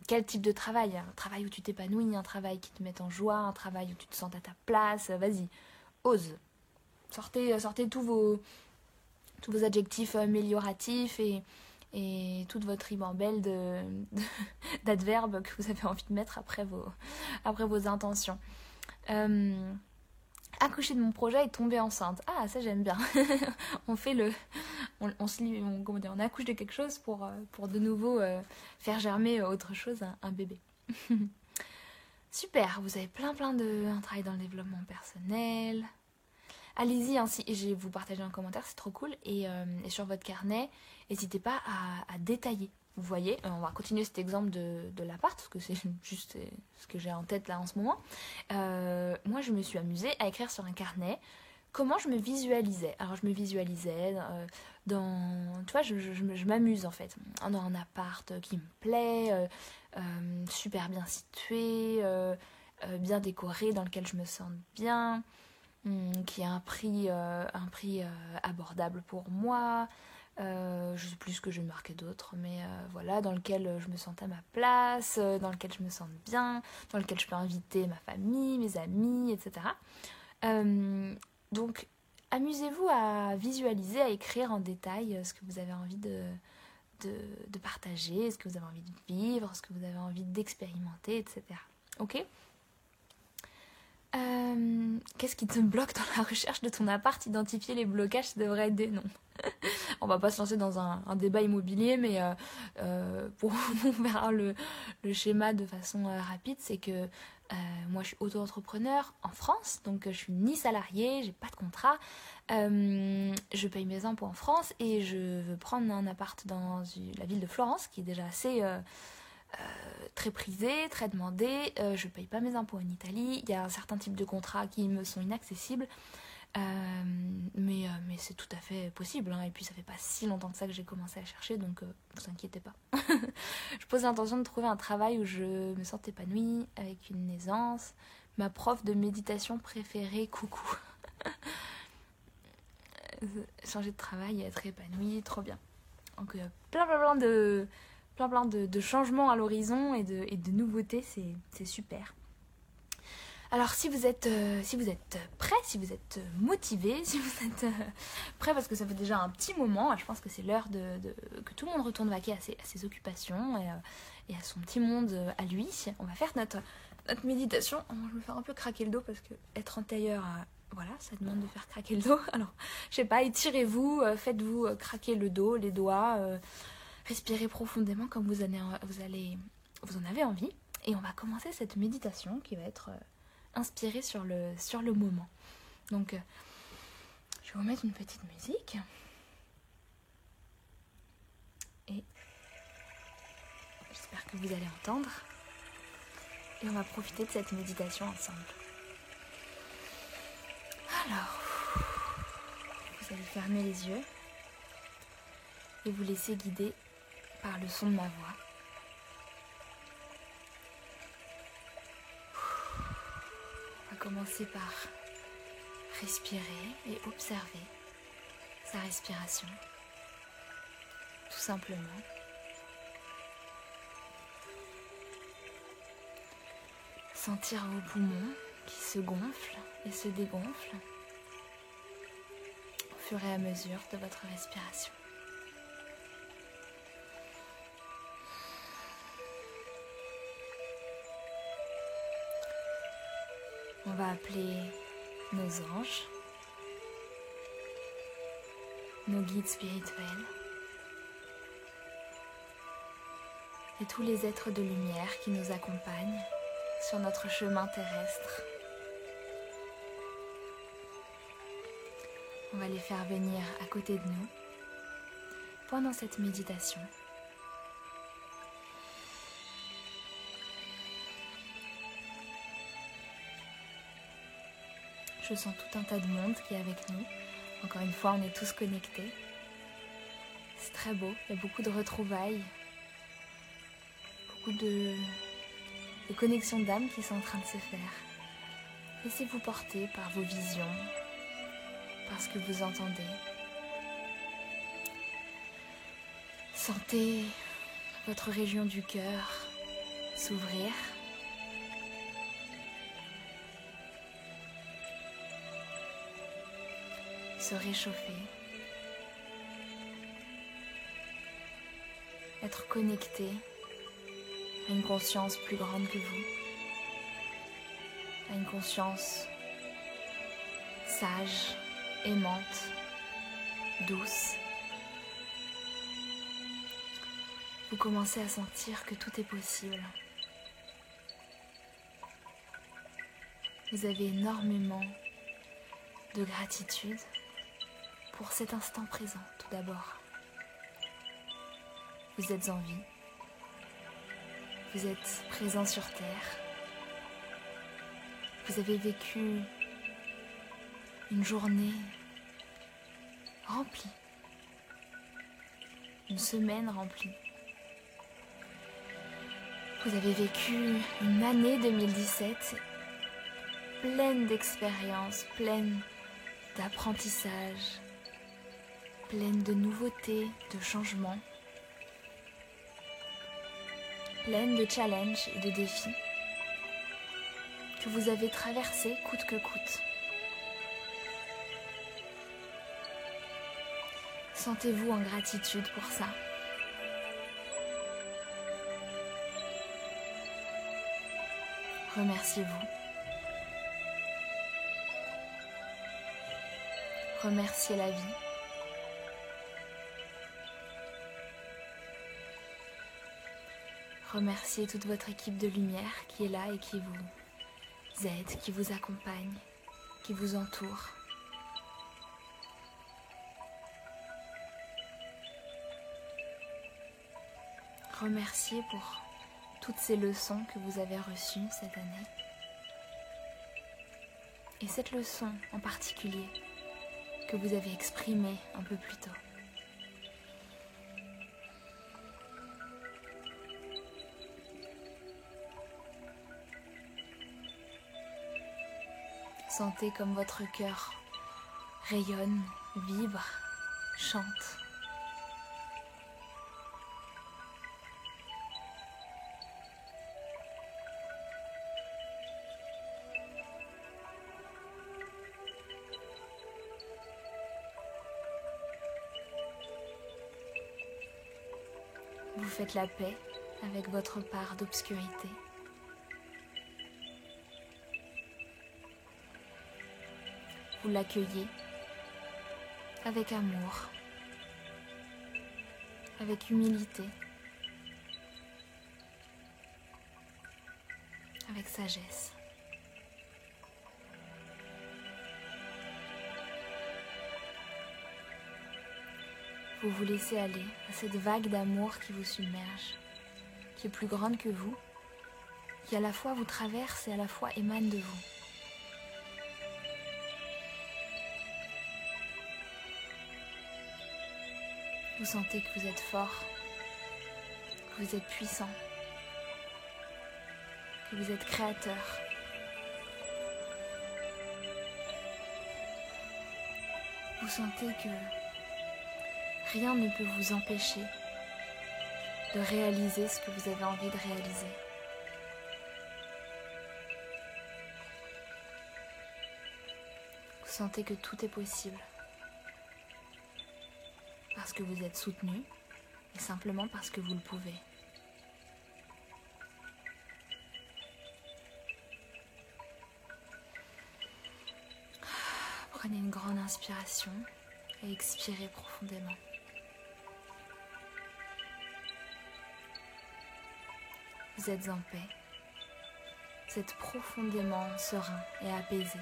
Speaker 1: quel type de travail? Un travail où tu t'épanouis, un travail qui te met en joie, un travail où tu te sens à ta place. Vas-y, ose. Sortez tous vos adjectifs amélioratifs et toute votre ribambelle d'adverbes que vous avez envie de mettre après vos intentions. Accoucher de mon projet et tomber enceinte. Ah, ça j'aime bien. On accouche de quelque chose pour de nouveau faire germer autre chose, un bébé. Super, vous avez un travail dans le développement personnel. Allez-y, hein, je vais vous partager en commentaire, c'est trop cool. Et sur votre carnet, n'hésitez pas à détailler. Vous voyez, on va continuer cet exemple de l'appart, parce que c'est juste ce que j'ai en tête là en ce moment. Moi, je me suis amusée à écrire sur un carnet comment je me visualisais. Alors, je me visualisais dans... Tu vois, je m'amuse en fait. Dans un appart qui me plaît, super bien situé, bien décoré, dans lequel je me sens bien, qui a un prix abordable pour moi. Je sais plus ce que je vais marquer d'autre, mais voilà, dans lequel je me sens à ma place, dans lequel je me sens bien, dans lequel je peux inviter ma famille, mes amis, etc. Donc, amusez-vous à visualiser, à écrire en détail ce que vous avez envie de partager, ce que vous avez envie de vivre, ce que vous avez envie d'expérimenter, etc. Ok ? Qu'est-ce qui te bloque dans la recherche de ton appart? Identifier les blocages, ça devrait aider, non? On va pas se lancer dans un débat immobilier, mais pour vous faire le schéma de façon rapide, c'est que moi je suis auto-entrepreneur en France, donc je suis ni salariée, j'ai pas de contrat, je paye mes impôts en France et je veux prendre un appart dans la ville de Florence, qui est déjà assez... très prisé, très demandé, je paye pas mes impôts en Italie, il y a un certain type de contrats qui me sont inaccessibles, mais c'est tout à fait possible, hein. Et puis ça fait pas si longtemps que ça que j'ai commencé à chercher, donc vous inquiétez pas. Je pose l'intention de trouver un travail où je me sens épanouie, avec une aisance, ma prof de méditation préférée, coucou. Changer de travail et être épanouie, trop bien. Donc plein de changements à l'horizon et de nouveautés, c'est super. Alors si vous êtes prêt, si vous êtes motivé, si vous êtes prêt parce que ça fait déjà un petit moment, je pense que c'est l'heure que tout le monde retourne vaquer à ses occupations et à son petit monde à lui. On va faire notre méditation. Je vais me faire un peu craquer le dos parce que être en tailleur, voilà, ça demande de faire craquer le dos. Alors je sais pas, étirez-vous, faites-vous craquer le dos, les doigts, respirez profondément comme vous en avez envie. Et on va commencer cette méditation qui va être inspirée sur le moment. Donc, je vais vous mettre une petite musique. Et j'espère que vous allez entendre. Et on va profiter de cette méditation ensemble. Alors, vous allez fermer les yeux et vous laisser guider par le son de ma voix. On va commencer par respirer et observer sa respiration, tout simplement. Sentir vos poumons qui se gonflent et se dégonflent au fur et à mesure de votre respiration. On va appeler nos anges, nos guides spirituels et tous les êtres de lumière qui nous accompagnent sur notre chemin terrestre. On va les faire venir à côté de nous pendant cette méditation. Je sens tout un tas de monde qui est avec nous. Encore une fois, on est tous connectés. C'est très beau, il y a beaucoup de retrouvailles, beaucoup de connexions d'âme qui sont en train de se faire. Laissez-vous porter par vos visions, par ce que vous entendez. Sentez votre région du cœur s'ouvrir. Se réchauffer. Être connecté à une conscience plus grande que vous, à une conscience sage, aimante, douce. Vous commencez à sentir que tout est possible. Vous avez énormément de gratitude pour cet instant présent, tout d'abord. Vous êtes en vie. Vous êtes présent sur Terre. Vous avez vécu une journée remplie. Une semaine remplie. Vous avez vécu une année 2017 pleine d'expériences, pleine d'apprentissage, pleine de nouveautés, de changements, pleine de challenges et de défis que vous avez traversés coûte que coûte. Sentez-vous en gratitude pour ça. Remerciez-vous. Remerciez la vie. Remerciez toute votre équipe de lumière qui est là et qui vous aide, qui vous accompagne, qui vous entoure. Remerciez pour toutes ces leçons que vous avez reçues cette année. Et cette leçon en particulier que vous avez exprimée un peu plus tôt. Sentez comme votre cœur rayonne, vibre, chante. Vous faites la paix avec votre part d'obscurité. Vous l'accueillez avec amour, avec humilité, avec sagesse. Vous vous laissez aller à cette vague d'amour qui vous submerge, qui est plus grande que vous, qui à la fois vous traverse et à la fois émane de vous. Vous sentez que vous êtes fort, que vous êtes puissant, que vous êtes créateur. Vous sentez que rien ne peut vous empêcher de réaliser ce que vous avez envie de réaliser. Vous sentez que tout est possible parce que vous êtes soutenu et simplement parce que vous le pouvez. Prenez une grande inspiration et expirez profondément. Vous êtes en paix, vous êtes profondément serein et apaisé.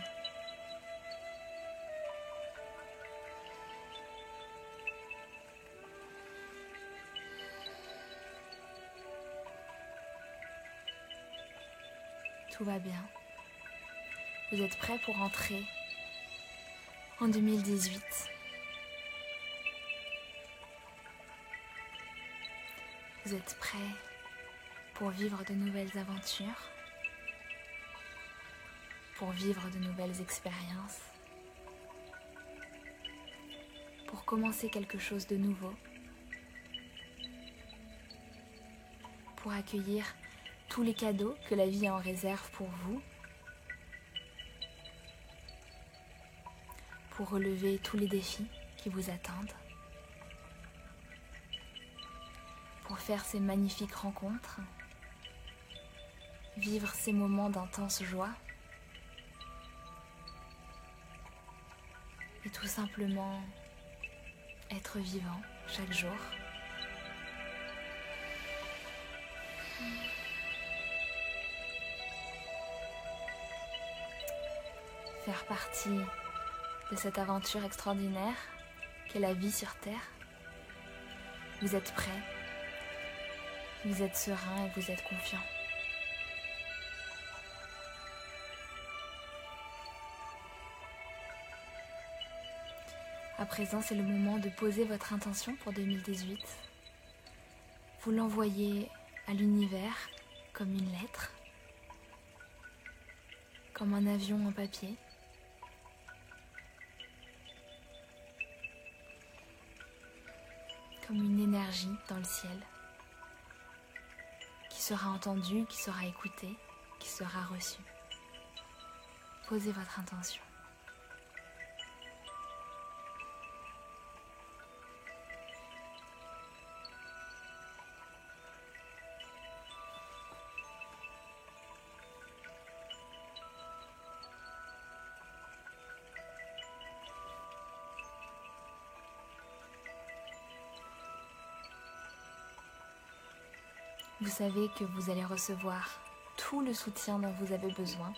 Speaker 1: Tout va bien. Vous êtes prêt pour entrer en 2018. Vous êtes prêt pour vivre de nouvelles aventures, pour vivre de nouvelles expériences, pour commencer quelque chose de nouveau, pour accueillir tous les cadeaux que la vie a en réserve pour vous, pour relever tous les défis qui vous attendent, pour faire ces magnifiques rencontres, vivre ces moments d'intense joie et tout simplement être vivant chaque jour. Faire partie de cette aventure extraordinaire qu'est la vie sur Terre. Vous êtes prêts, vous êtes serein et vous êtes confiant. À présent, c'est le moment de poser votre intention pour 2018. Vous l'envoyez à l'univers comme une lettre, comme un avion en papier. Comme une énergie dans le ciel, qui sera entendue, qui sera écoutée, qui sera reçue. Posez votre intention. Vous savez que vous allez recevoir tout le soutien dont vous avez besoin,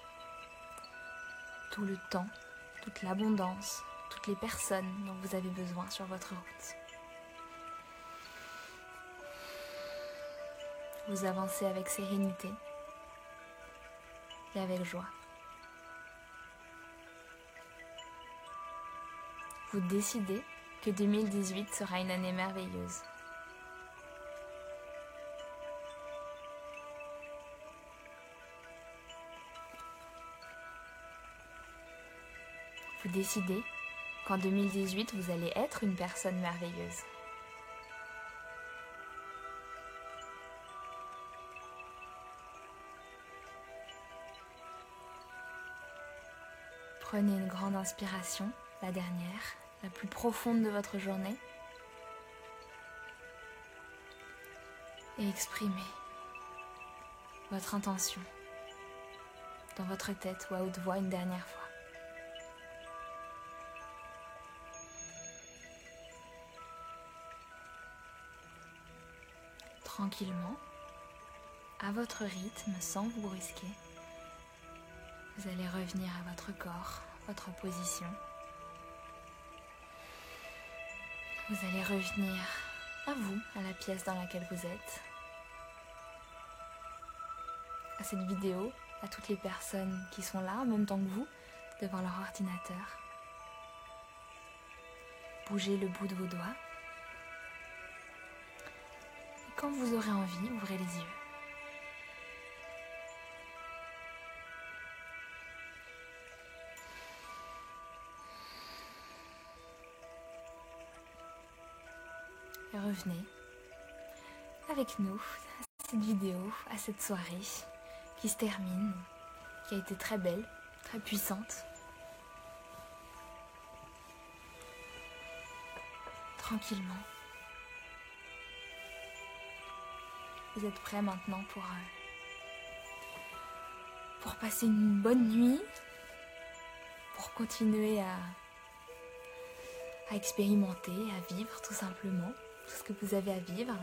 Speaker 1: tout le temps, toute l'abondance, toutes les personnes dont vous avez besoin sur votre route. Vous avancez avec sérénité et avec joie. Vous décidez que 2018 sera une année merveilleuse. Vous décidez qu'en 2018, vous allez être une personne merveilleuse. Prenez une grande inspiration, la dernière, la plus profonde de votre journée. et exprimez votre intention dans votre tête ou à haute voix une dernière fois. Tranquillement, à votre rythme, sans vous brusquer, vous allez revenir à votre corps, votre position. Vous allez revenir à vous, à la pièce dans laquelle vous êtes, à cette vidéo, à toutes les personnes qui sont là en même temps que vous, devant leur ordinateur. Bougez le bout de vos doigts. Et quand vous aurez envie, ouvrez les yeux. Et revenez avec nous à cette vidéo, à cette soirée qui se termine, qui a été très belle, très puissante. Tranquillement. Vous êtes prêts maintenant pour passer une bonne nuit, pour continuer à expérimenter, à vivre tout simplement, tout ce que vous avez à vivre.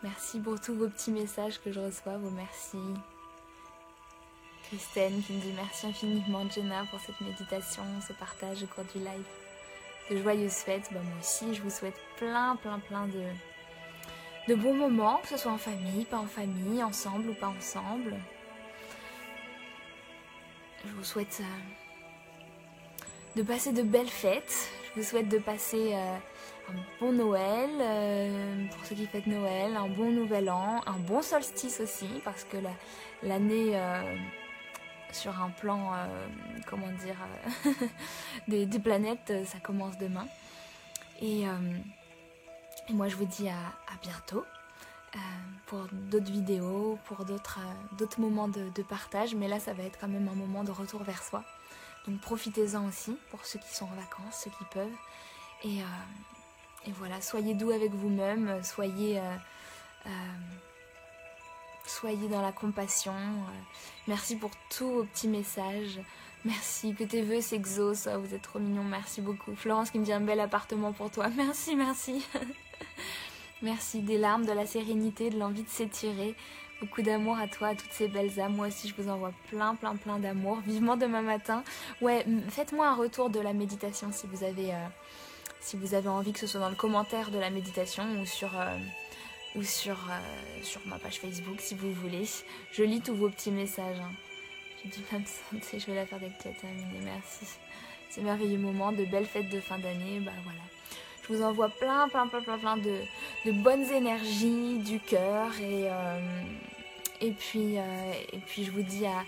Speaker 1: Merci pour tous vos petits messages que je reçois, vos merci. Christelle qui me dit merci infiniment Jenna pour cette méditation, ce partage au cours du live. De joyeuses fêtes, moi aussi je vous souhaite plein de bons moments, que ce soit en famille, pas en famille, ensemble ou pas ensemble. Je vous souhaite de passer de belles fêtes, je vous souhaite de passer un bon Noël, pour ceux qui fêtent Noël, un bon Nouvel An, un bon solstice aussi, parce que l'année, sur un plan, des planètes, ça commence demain. Et moi je vous dis à bientôt pour d'autres vidéos, pour d'autres moments de partage, mais là ça va être quand même un moment de retour vers soi. Donc profitez-en aussi pour ceux qui sont en vacances, ceux qui peuvent. Et voilà, soyez doux avec vous-même, soyez dans la compassion. Merci pour tous vos petits messages. Merci, que tes vœux s'exaucent, vous êtes trop mignons, merci beaucoup. Florence qui me dit un bel appartement pour toi, merci. Merci, des larmes, de la sérénité, de l'envie de s'étirer. Beaucoup d'amour à toi, à toutes ces belles âmes. Moi aussi, je vous envoie plein d'amour. Vivement demain matin. Ouais, faites-moi un retour de la méditation si vous avez envie, que ce soit dans le commentaire de la méditation ou sur ma page Facebook, si vous voulez. Je lis tous vos petits messages. J'ai du mal de santé, je vais la faire dès que tu as terminé. Merci. Ces merveilleux moments, de belles fêtes de fin d'année. Bah voilà. Je vous envoie plein de bonnes énergies du cœur et puis je vous dis à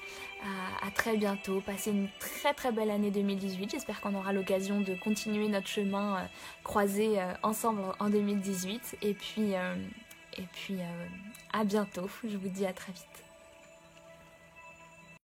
Speaker 1: très bientôt. Passez une très belle année 2018. J'espère qu'on aura l'occasion de continuer notre chemin croisé ensemble en 2018 et puis à bientôt. Je vous dis à très vite.